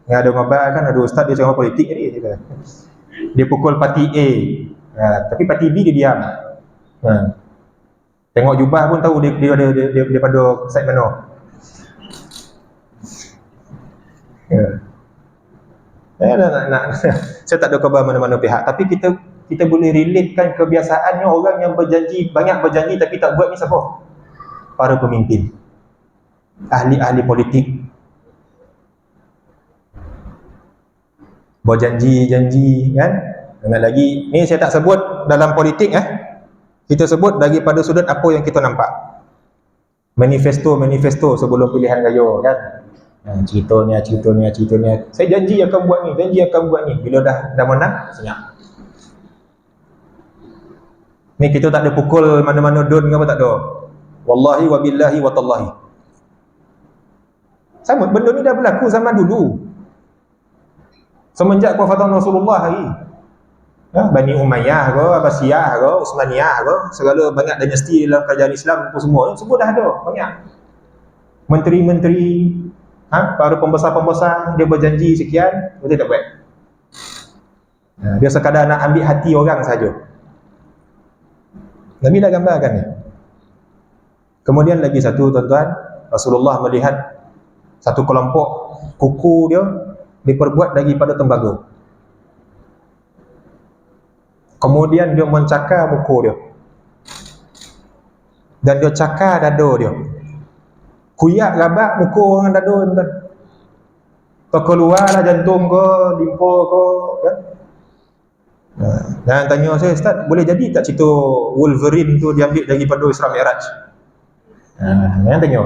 S1: Yang ada ngabar kan, ada ustaz dia cakap politik ni, dia pukul parti A, tapi parti B dia diam. Tengok jubah pun tahu dia pada side mana. Saya tak ada khabar mana-mana pihak, tapi kita boleh relatekan kebiasaannya orang yang banyak berjanji tapi tak buat ni siapa? Para pemimpin, ahli-ahli politik. Berjanji-janji kan. Dengan lagi, ni saya tak sebut dalam politik, kita sebut daripada sudut apa yang kita nampak. Manifesto sebelum pilihan raya kan. Ceritanya. Saya janji akan buat ni. Bila dah menang, senyap. Ni kita tak ada pukul mana-mana don ke apa, tak ada. Wallahi wa billahi wa tallahi. Sama benda ni dah berlaku zaman dulu. Semenjak wafatan Rasulullah hari. Bani Umayyah ke, Abbasiyah ke, Utsmaniyah ke, segala banyak dinasti dalam kerajaan Islam tu semua dah ada banyak. Menteri-menteri, para pembesar-pembesar, dia berjanji sekian, dia tak buat. Dia sekadar nak ambil hati orang saja. Nabi dah gambarkan ni. Kemudian lagi satu, tuan-tuan, Rasulullah melihat satu kelompok kuku dia diperbuat daripada tembaga. Kemudian dia mencakar muka dia, dan dia cakar dada dia. Kuyak rabak muka orang dada, tuan. Terkeluarlah jantung ke, limpa ke, kan? Dan tanya saya, Ustaz, boleh jadi tak cerita Wolverine tu diambil daripada Isra Mi'raj? Yang tanya,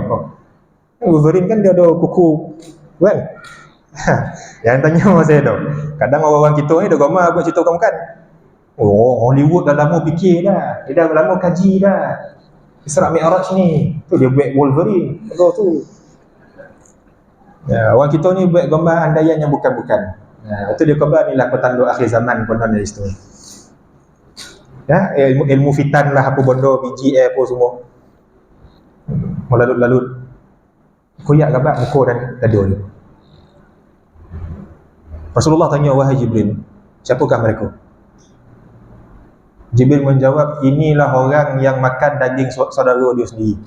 S1: Wolverine kan dia ada kuku kan? Yang tanya saya tu, kadang orang-orang kita ni dia gambar buat cerita bukan. Hollywood dah lama fikir dah, dia dah lama kaji dah. Isra Mi'raj ni, tu dia buat Wolverine tu. Orang kita ni buat gambar andaian yang bukan-bukan. Itu dia khabar inilah petanda akhir zaman konon dari situ. Ilmu fitan lah apa benda, biji air apa semua. Melalut-lalut. Koyak gambar muka dan dada dia. Rasulullah tanya, wahai Jibril, siapakah mereka? Jibril menjawab, inilah orang yang makan daging saudara dia sendiri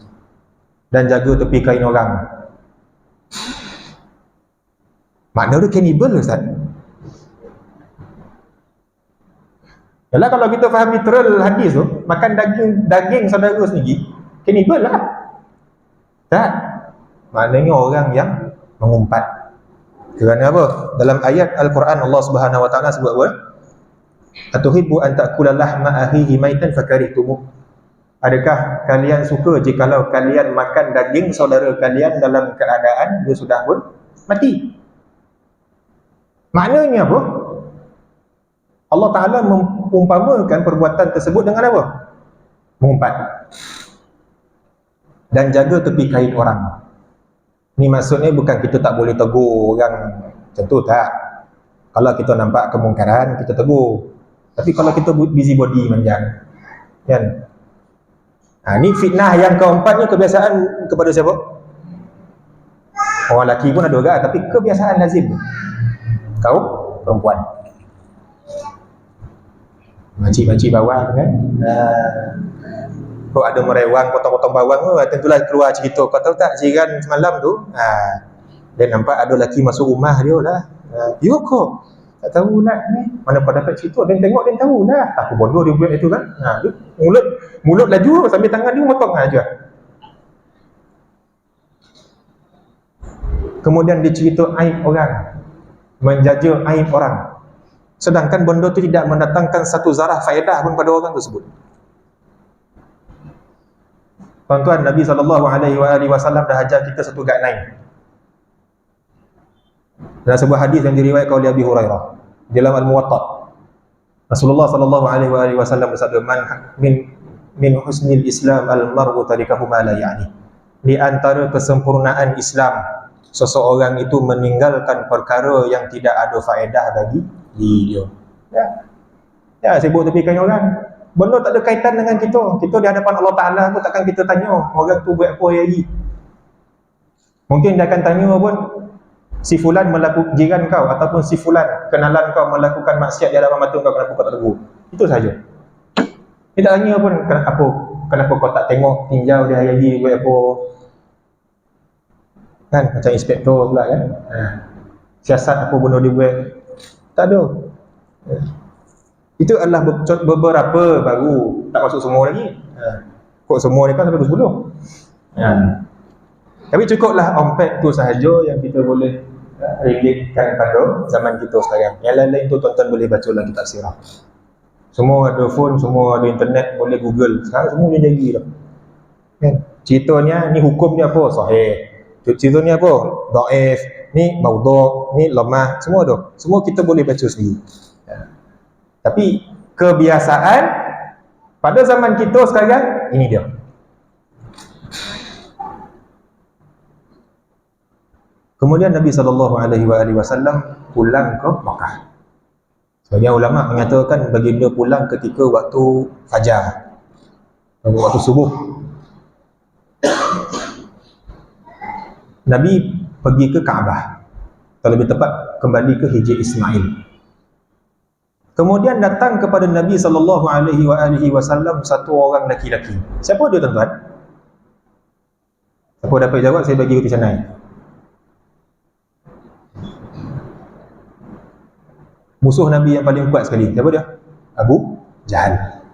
S1: dan jaga tepi kain orang. Makna dia cannibal, Ustaz. Yalah, kalau kita faham literal hadis tu, makan daging saudara sendiri, cannibal lah. Tak? Maknanya orang yang mengumpat. Kerana apa? Dalam ayat Al-Quran Allah Subhanahu Wa Taala sebut apa? Atuhibbu an ta'kula lahma akhihi maitan fakarihtumuh. Adakah kalian suka jikalau kalian makan daging saudara kalian dalam keadaan dia sudah pun mati? Maknanya apa? Allah Ta'ala mengumpamakan perbuatan tersebut dengan apa? Mengumpat. Dan jaga tepi kain orang. Ni maksudnya bukan kita tak boleh tegur orang macam tu, tak. Kalau kita nampak kemungkaran, kita tegur. Tapi kalau kita busybody manjang, kan? Ni fitnah yang keempatnya kebiasaan kepada siapa? Orang lelaki pun ada juga, tapi kebiasaan lazim kaum perempuan. Makcik-makcik bawang kan, kau ada merewang potong-potong bawang tu, tentulah keluar cerita. Kau tahu tak jiran semalam tu, dia nampak ada lelaki masuk rumah dia lah. Ya kok tak tahu nak ni, mana pada dapat cerita, dia tengok dia tahu lah. Aku bodoh dia buat itu kan. Dia mulut laju sambil tangan dia motong aja. Kemudian dia cerita aib orang, menjaja aib orang, sedangkan benda itu tidak mendatangkan satu zarah faedah pun pada orang tersebut. Tuan-tuan, Nabi SAW dah ajar kita satu guideline. Dalam sebuah hadis yang diriwayatkan oleh Abi Hurairah dalam Al-Muwatta, Rasulullah SAW bersabda, min husnil Islam al-mar'u tarikahu ma la ya'ni. Di antara kesempurnaan Islam, seseorang itu meninggalkan perkara yang tidak ada faedah bagi dia. Sibuk tepi kain orang. Benda tak ada kaitan dengan kita. Kita di hadapan Allah Ta'ala pun takkan kita tanya orang tu buat apa hari. Mungkin dia akan tanya pun, si fulan melakukan, jiran kau ataupun si fulan kenalan kau melakukan maksiat di hadapan mata kau, kenapa kau tak tegur? Itu saja. Dia tak tanya pun kenapa kau tak tengok tinjau dia hari buat apa. Kan macam inspektor pula kan. Siasat apa benda dia buat. Tak ada. Itu adalah beberapa baru, tak masuk semua lagi. Kok semua ni kan sampai ke 10. Tapi cukuplah empat tu sahaja yang kita boleh relatekan pada zaman kita sekarang. Yang lain-lain tu tuan-tuan boleh baca lagi kitab sirah. Semua ada phone, semua ada internet, boleh Google. Sekarang semua dia jadi dah. Kan? Ceritanya ni hukum ni apa? Sahih. Cerita ni apa? Dhaif. Ni maudhu', ni lemah, semua ada. Semua kita boleh baca sendiri. Tapi kebiasaan pada zaman kita sekarang, ini dia. Kemudian Nabi SAW pulang ke Makkah. Sebagian ulama menyatakan baginda pulang ketika waktu fajar, waktu subuh. Nabi pergi ke Kaabah, atau lebih tepat kembali ke Hijr Ismail. Kemudian datang kepada Nabi SAW satu orang lelaki-lelaki. Siapa dia, tuan-tuan? Siapa dapat jawab, saya bagi roti canai. Musuh Nabi yang paling kuat sekali. Siapa dia? Abu Jahal.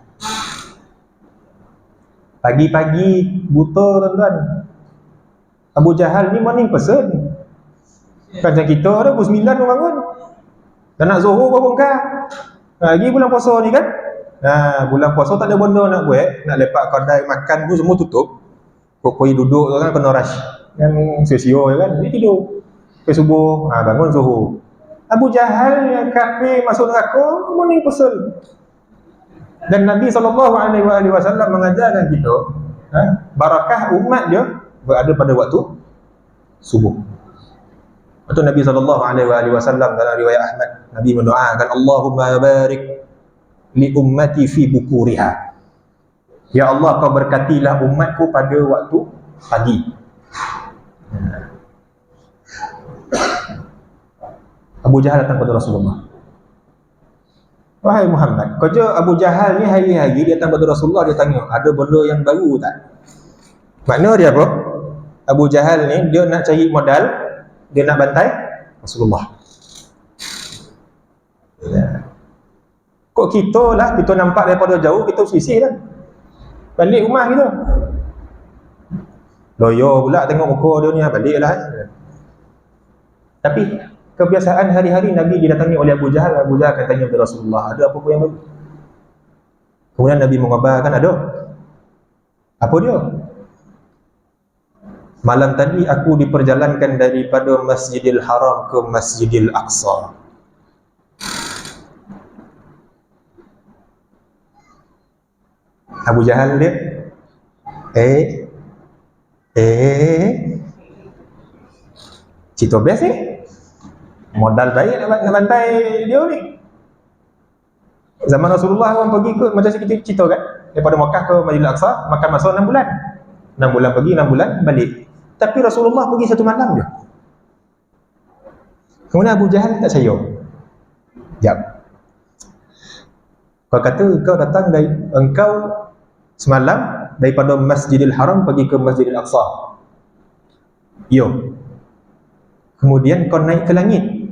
S1: Pagi-pagi buta, tuan-tuan. Abu Jahal ni morning person. Kan macam kita ada pukul 9 orang bangun. Dan nak Zuhur baru bongkar. Lagi bulan puasa ni kan. Bulan puasa tak ada benda nak buat, nak lepak kedai makan pun semua tutup. Pokok duduk tu kan kena rush. Yang sio-sio kan, dia tidur. Sampai subuh, bangun zuhur. Abu Jahal yang kafir masuk neraka, morning pesel. Dan Nabi SAW mengajarkan kita, barakah umat dia berada pada waktu subuh. Itu Nabi SAW dalam riwayat Ahmad, Nabi mendoakan, Allahumma barik li ummati fi bukuriha. Ya Allah, kau berkatilah umatku pada waktu pagi. Abu Jahal datang kepada Rasulullah. Wahai Muhammad, kerja Abu Jahal ni hari-hari dia datang kepada Rasulullah, dia tanya, ada benda yang baru tak? Makna dia apa? Abu Jahal ni dia nak cari modal, dia nak bantai Rasulullah. Kok kita lah, kita nampak daripada jauh, kita sisih lah. Balik rumah kita. Loyo pula tengok muka dia ni, balik lah. Tapi kebiasaan hari-hari Nabi didatangi oleh Abu Jahal. Abu Jahal akan tanya kepada Rasulullah, ada apa-apa yang baru? Kemudian Nabi mengabarkan, ada. Apa dia? Malam tadi aku diperjalankan daripada Masjidil Haram ke Masjidil Aqsa. Abu Jahal dia cerita best ni. Modal baik nak bantai dia ni. Zaman Rasulullah orang pergi ke, macam kita cerita kan, daripada Makkah ke Masjidil Aqsa makan masa 6 bulan. 6 bulan pergi, 6 bulan balik. Tapi Rasulullah pergi 1 malam je. Kemudian Abu Jahal tak sayang. Jap. Kau kata kau datang dari engkau semalam daripada Masjidil Haram pergi ke Masjidil Aqsa. Yo. Kemudian kau naik ke langit.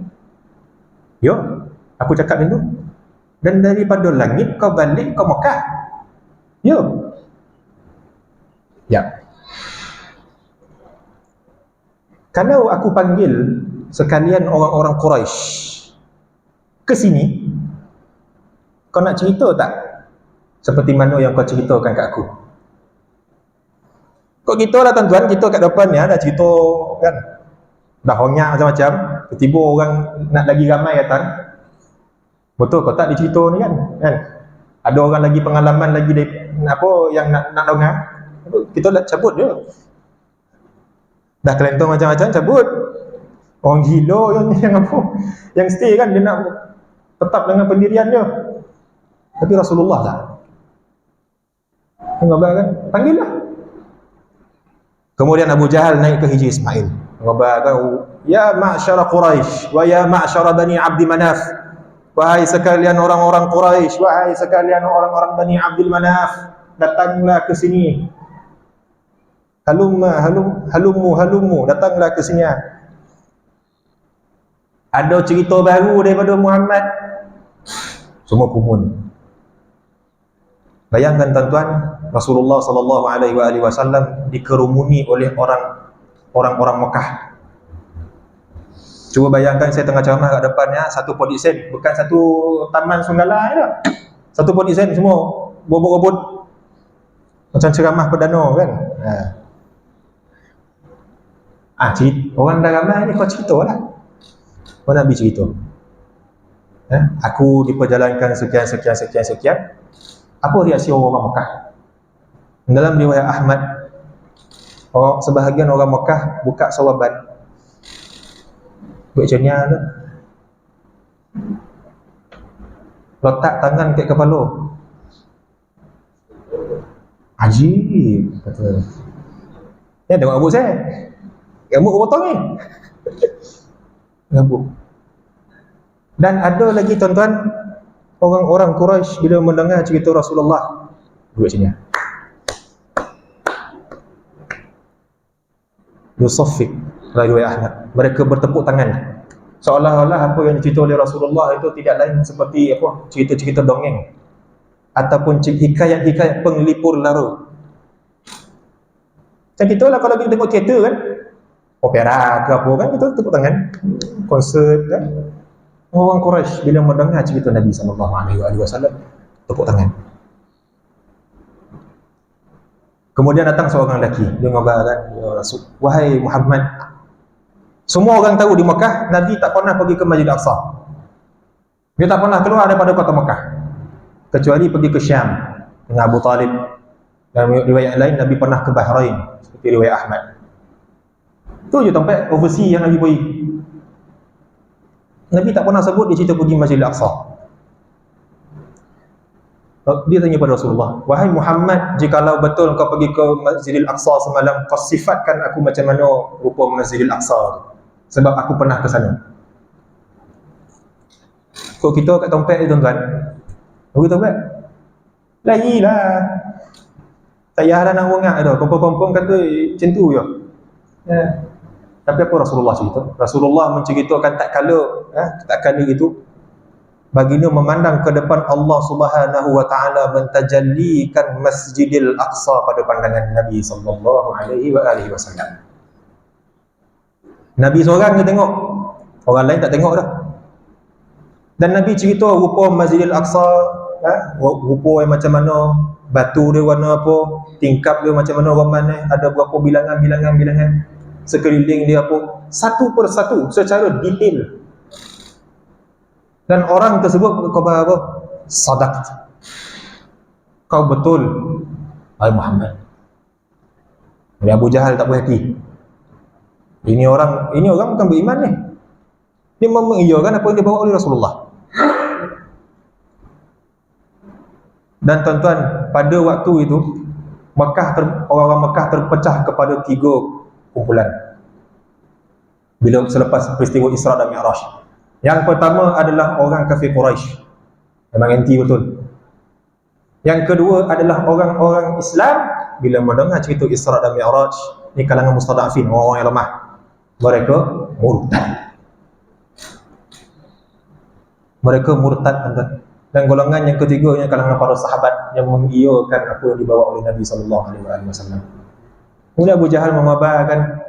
S1: Yo, aku cakap dulu. Dan daripada langit kau balik ke Makkah. Yo. Ya. Kalau aku panggil sekalian orang-orang Quraisy ke sini, kau nak cerita tak? Seperti mana yang kau ceritakan kat aku. Kok kita lah tuan-tuan, kita kat depan ni dah cerita kan. Dah honyak macam-macam, tiba-tiba orang nak lagi ramai datang. Betul kau tak dicerita ni kan? Ada orang lagi pengalaman lagi apa yang nak dengar. Kita dah cabut je. Dah kelentong macam-macam cabut. Orang gila yang apa? Yang stay kan dia nak tetap dengan pendirian dia. Tapi Rasulullah tak. Tengok kan? Panggil lah. Kemudian Abu Jahal naik ke Hijri Ismail. Mengabarkan, ya ma'syara Quraisy wa ya ma'syara Bani Abdi Manaf. Wahai sekalian orang-orang Quraisy, wahai sekalian orang-orang Bani Abdul Manaf, datanglah ke sini. Halumu, datanglah ke sini. Ada cerita baru daripada Muhammad. Semua kumun. Bayangkan tuan-tuan, Rasulullah SAW dikerumuni oleh orang-orang Mekah. Cuba bayangkan saya tengah ceramah kat depannya, satu podi sen, bukan satu taman Sunggala je. Satu podi sen semua bobot-bobot. Macam ceramah perdana kan. Orang dah ramai ni kau ceritalah. Kau Nabi cerita. Aku diperjalankan sekian. Apa reaksi orang Mekah? Dalam riwayat Ahmad, sebahagian orang Mekah buka sawabat. Buat macam ni lah. Letak tangan kat kepala. Ajib, kata. Tengok rambut saya. Rambut kau potong ni. Rambut. Dan ada lagi tuan-tuan, orang-orang Quraisy bila mendengar cerita Rasulullah buat macam ni. Yusaffik, riwayat Ahmad. Mereka bertepuk tangan. Seolah-olah apa yang dicerita oleh Rasulullah itu tidak lain seperti apa? Cerita-cerita dongeng ataupun hikayat-hikayat penglipur lara. Macam kita lah kalau kita tengok teater kan, opera ke apa kan, kita tepuk tangan. Konsert kan. Orang Quraisy bila mendengar cerita Nabi SAW, tepuk tangan. Kemudian datang seorang lelaki, dia ngabarkan, ya Rasul, wahai Muhammad, semua orang tahu di Mekah Nabi tak pernah pergi ke Masjid Al-Aqsa. Dia tak pernah keluar daripada kota Mekah kecuali pergi ke Syam dengan Abu Talib. Dan riwayat lain Nabi pernah ke Bahrain seperti riwayat Ahmad. Itu je tempat overseas yang Nabi pergi. Nabi tak pernah sebut dia cerita pergi Masjid Al-Aqsa. Dia tanya pada Rasulullah, wahai Muhammad, jikalau betul kau pergi ke Masjid Al-Aqsa semalam, kau sifatkan aku macam mana rupa Masjid Al-Aqsa tu, sebab aku pernah ke sana. Kok kita kat tempat ni tuan-tuan, pergi tempat lagilah tak payahlah nak wengak dah, kompong-kompong kata macam tu je. Tapi apa Rasulullah cerita? Rasulullah menceritakan tak kala itu baginda memandang ke depan Allah Subhanahu wa taala mentajallikan Masjidil Aqsa pada pandangan Nabi sallallahu alaihi wasallam. Nabi seorang je tengok, orang lain tak tengok dah. Dan Nabi cerita rupa Masjidil Aqsa, rupa yang macam mana, batu dia warna apa, tingkap dia macam mana, ada berapa bilangan sekeliling dia apa, satu persatu secara detail. Dan orang tersebut khabar apa? Sadaqt. Kau betul, wahai Muhammad. Jadi Abu Jahal tak puas hati. Ini orang bukan beriman ni. Dia mengiyakan apa yang dibawa oleh Rasulullah. Dan tuan-tuan, pada waktu itu orang-orang Mekah terpecah kepada 3 kumpulan. Bila selepas peristiwa Isra dan Mi'raj. Yang pertama adalah orang kafir Quraisy, memang anti betul. Yang kedua adalah orang-orang Islam, bila mendengar cerita Isra dan Mi'raj, ni kalangan mustadafin, orang yang lemah, mereka murtad. Dan golongan yang ketiganya kalangan para sahabat yang mengiyakan apa yang dibawa oleh Nabi sallallahu alaihi wasallam. Kemudian Abu Jahal mengabarkan,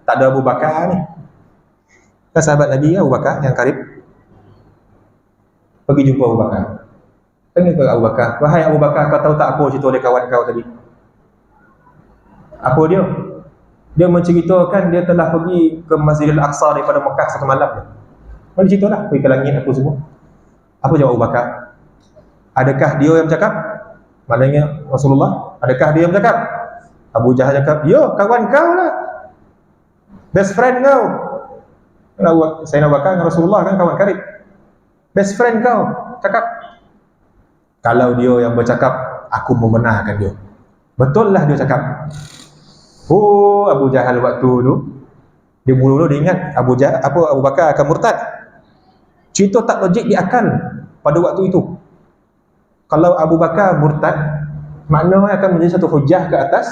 S1: tak ada Abu Bakar ni. Kan sahabat Nabi Abu Bakar yang karib. Pergi jumpa Abu Bakar. Tanya ke Abu Bakar, wahai Abu Bakar, kau tahu tak apa cerita oleh kawan kau tadi? Apa dia? Dia menceritakan dia telah pergi ke Masjid Al-Aqsa daripada Mekah satu malam je. Mana ceritalah, pergi ke langit apa semua. Apa jawab Abu Bakar? Adakah dia yang bercakap? Maknanya Rasulullah, adakah dia yang bercakap? Abu Jahal cakap, ya, kawan kau lah, best friend kau. Sayyidina Abu Bakar dengan Rasulullah kan kawan karib. Best friend kau cakap. Kalau dia yang bercakap, aku membenarkan dia. Betul lah dia cakap. Abu Jahal waktu tu, dia mula-mula dia ingat Abu Bakar akan murtad. Cerita tak logik di akal pada waktu itu. Kalau Abu Bakar murtad, maknanya akan menjadi satu hujah ke atas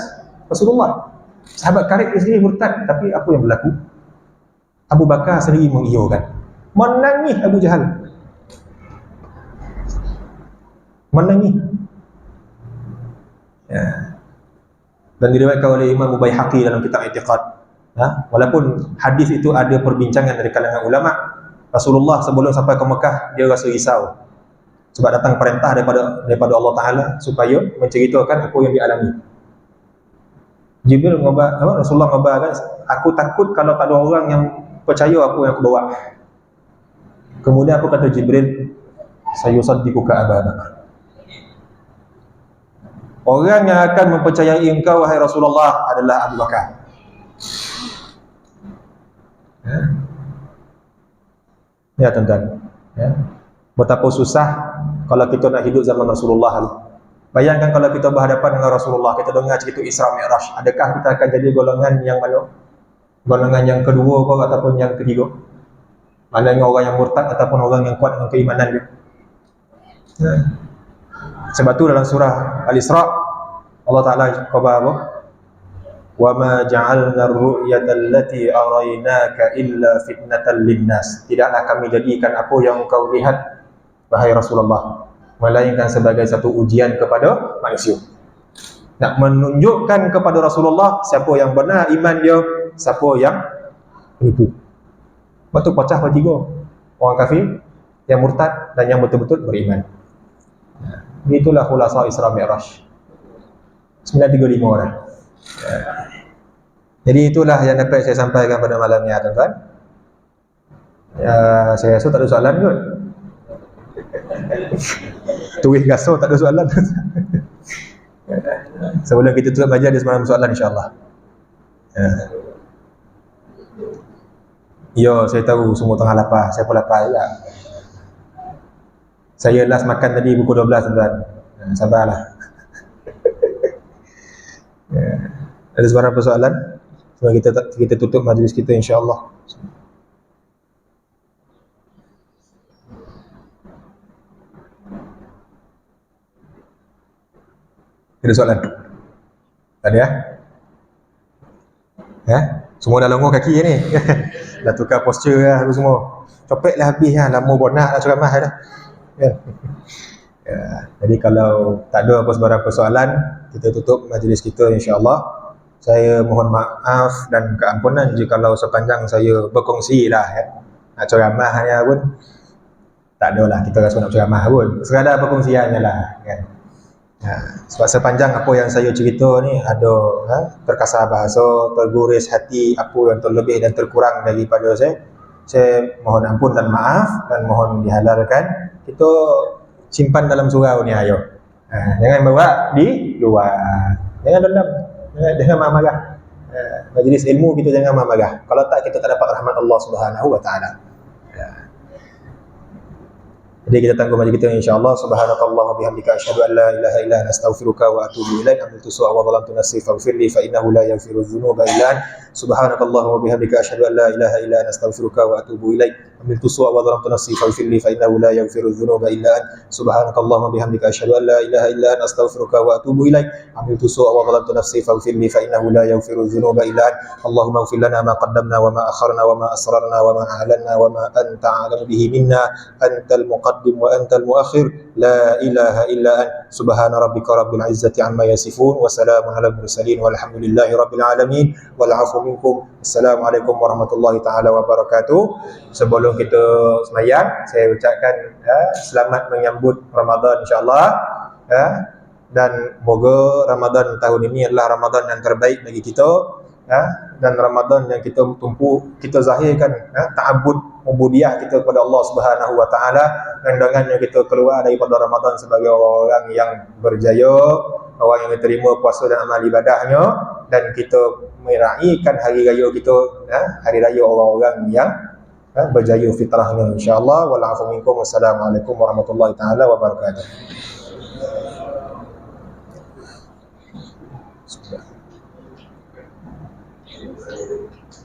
S1: Rasulullah. Sahabat karib dia sendiri murtad, tapi apa yang berlaku? Abu Bakar sendiri mengiyakan. Menangis Abu Jahal. Menangis. Dan diriwayatkan oleh Imam Baihaqi dalam kitab I'tiqad. Walaupun hadis itu ada perbincangan dari kalangan ulama, Rasulullah sebelum sampai ke Mekah dia rasa risau sebab datang perintah daripada Allah Taala supaya menceritakan apa yang dialami. Jibril Rasulullah ngabarkan, aku takut kalau tak ada orang yang percaya apa yang aku bawa. Kemudian apa kata Jibril? Sayusaddiquka Abu Bakar. Orang yang akan mempercayai engkau wahai Rasulullah adalah Abu Bakar. Ya tuan-tuan, betapa susah kalau kita nak hidup zaman Rasulullah. Bayangkan kalau kita berhadapan dengan Rasulullah, kita dengar cerita Isra Mi'raj, adakah kita akan jadi golongan yang mana? Golongan yang kedua ke ataupun yang ketiga? Maknanya orang yang murtad ataupun orang yang kuat dengan keimanan dia. Sebab tu dalam surah Al-Isra Allah Ta'ala khabar apa? Wa ma ja'alna ar-ru'yata allati araynaka illa fitnatan lin-nas. Tidaklah kami jadikan apa yang engkau lihat wahai Rasulullah melainkan sebagai satu ujian kepada manusia. Nak menunjukkan kepada Rasulullah siapa yang benar iman dia, siapa yang penipu. Lepas tu pecah pada 3. orang kafir, yang murtad, dan yang betul-betul beriman. Itulah khulasa Isra Mi'raj. 935 orang. Jadi itulah yang dapat saya sampaikan pada malam ni, tuan-tuan. Saya rasa tak ada soalan kot. Tulis gaso tak ada soalan. Sebelum kita tutup majlis, ada semalam soalan insya-Allah. Yo, saya tahu semua tengah lapar. Saya pun lapar juga. Saya last makan tadi pukul 12, tuan-tuan. Sabarlah. Ada beberapa soalan? Sebelum kita tutup majlis kita insya-Allah. Ada soalan? Tak ada ya? Ya? Semua dah longgar kaki ni. Dah tukar posture lah semua. Copek lah habis lah. Lama bonak lah ceramah dah. Ya. Ya. Jadi kalau tak ada apa sebarang soalan, kita tutup majlis kita insya-Allah. Saya mohon maaf dan keampunan jikalau sepanjang saya berkongsi lah ya. Nak ceramah ya pun tak ada lah, kita rasa nak ceramah pun. Sekadar perkongsiannya lah kan. Sebab sepanjang apa yang saya cerita ni ada terkasar bahasa, terguris hati, apa yang terlebih dan terkurang daripada saya mohon ampun dan maaf, dan mohon dihalalkan. Kita simpan dalam surau ni ayo. Jangan bawa di luar. Jangan dendam. Jangan marah-marah. Majlis ilmu kita jangan marah-marah. Kalau tak, kita tak dapat rahmat Allah Subhanahu wa taala. Jadi kita tangguh majlis kita insya-Allah. Subhanakallah wa bihamdika asyhadu an la ilaha illa anta astaghfiruka wa atubu ilaik. Amiltu su'a wa dhalamtu nafsi faghfirli fa innahu la yaghfiru dzunuba illa anta. Subhanakallah wa bihamdika asyhadu an la ilaha illa anta astaghfiruka wa atubu ilaik. Amiltu su'a wa dhalamtu nafsi faghfirli fa innahu la yaghfiru dzunuba illa anta. Subhanakallah wa bihamdika asyhadu an la ilaha illa anta astaghfiruka wa atubu ilaik. Amiltu su'a wa dhalamtu nafsi faghfirli fa innahu la yaghfiru dzunuba illa anta. Allahumma ighfir lana ma qaddamna wa ma akharna wa ma asrarna wa ma a'lanna wa ma anta a'lamu bihi minna. Antal muqaddim wa antal muakhir. La ilaha illa anta. Subhana rabbika rabbil izzati amma yasifun wa salamun alal mursalin walhamdulillahi rabbil alamin. Wal 'afu minkum. Assalamualaikum warahmatullahi taala wabarakatuh. Sebelum kita sembahyang, saya ucapkan selamat menyambut Ramadan insya-Allah. Dan moga Ramadan tahun ini adalah Ramadan yang terbaik bagi kita. Dan Ramadan yang kita zahirkan ta'abbud ubudiyah kita kepada Allah Subhanahu wa taala, dan dengannya kita keluar daripada Ramadan sebagai orang yang berjaya, orang yang diterima puasa dan amal ibadahnya, dan kita meraihkan hari raya kita, hari raya orang-orang yang berjaya fitrahnya insya-Allah. Wal 'afu minkum. Wassalamualaikum warahmatullahi taala wabarakatuh.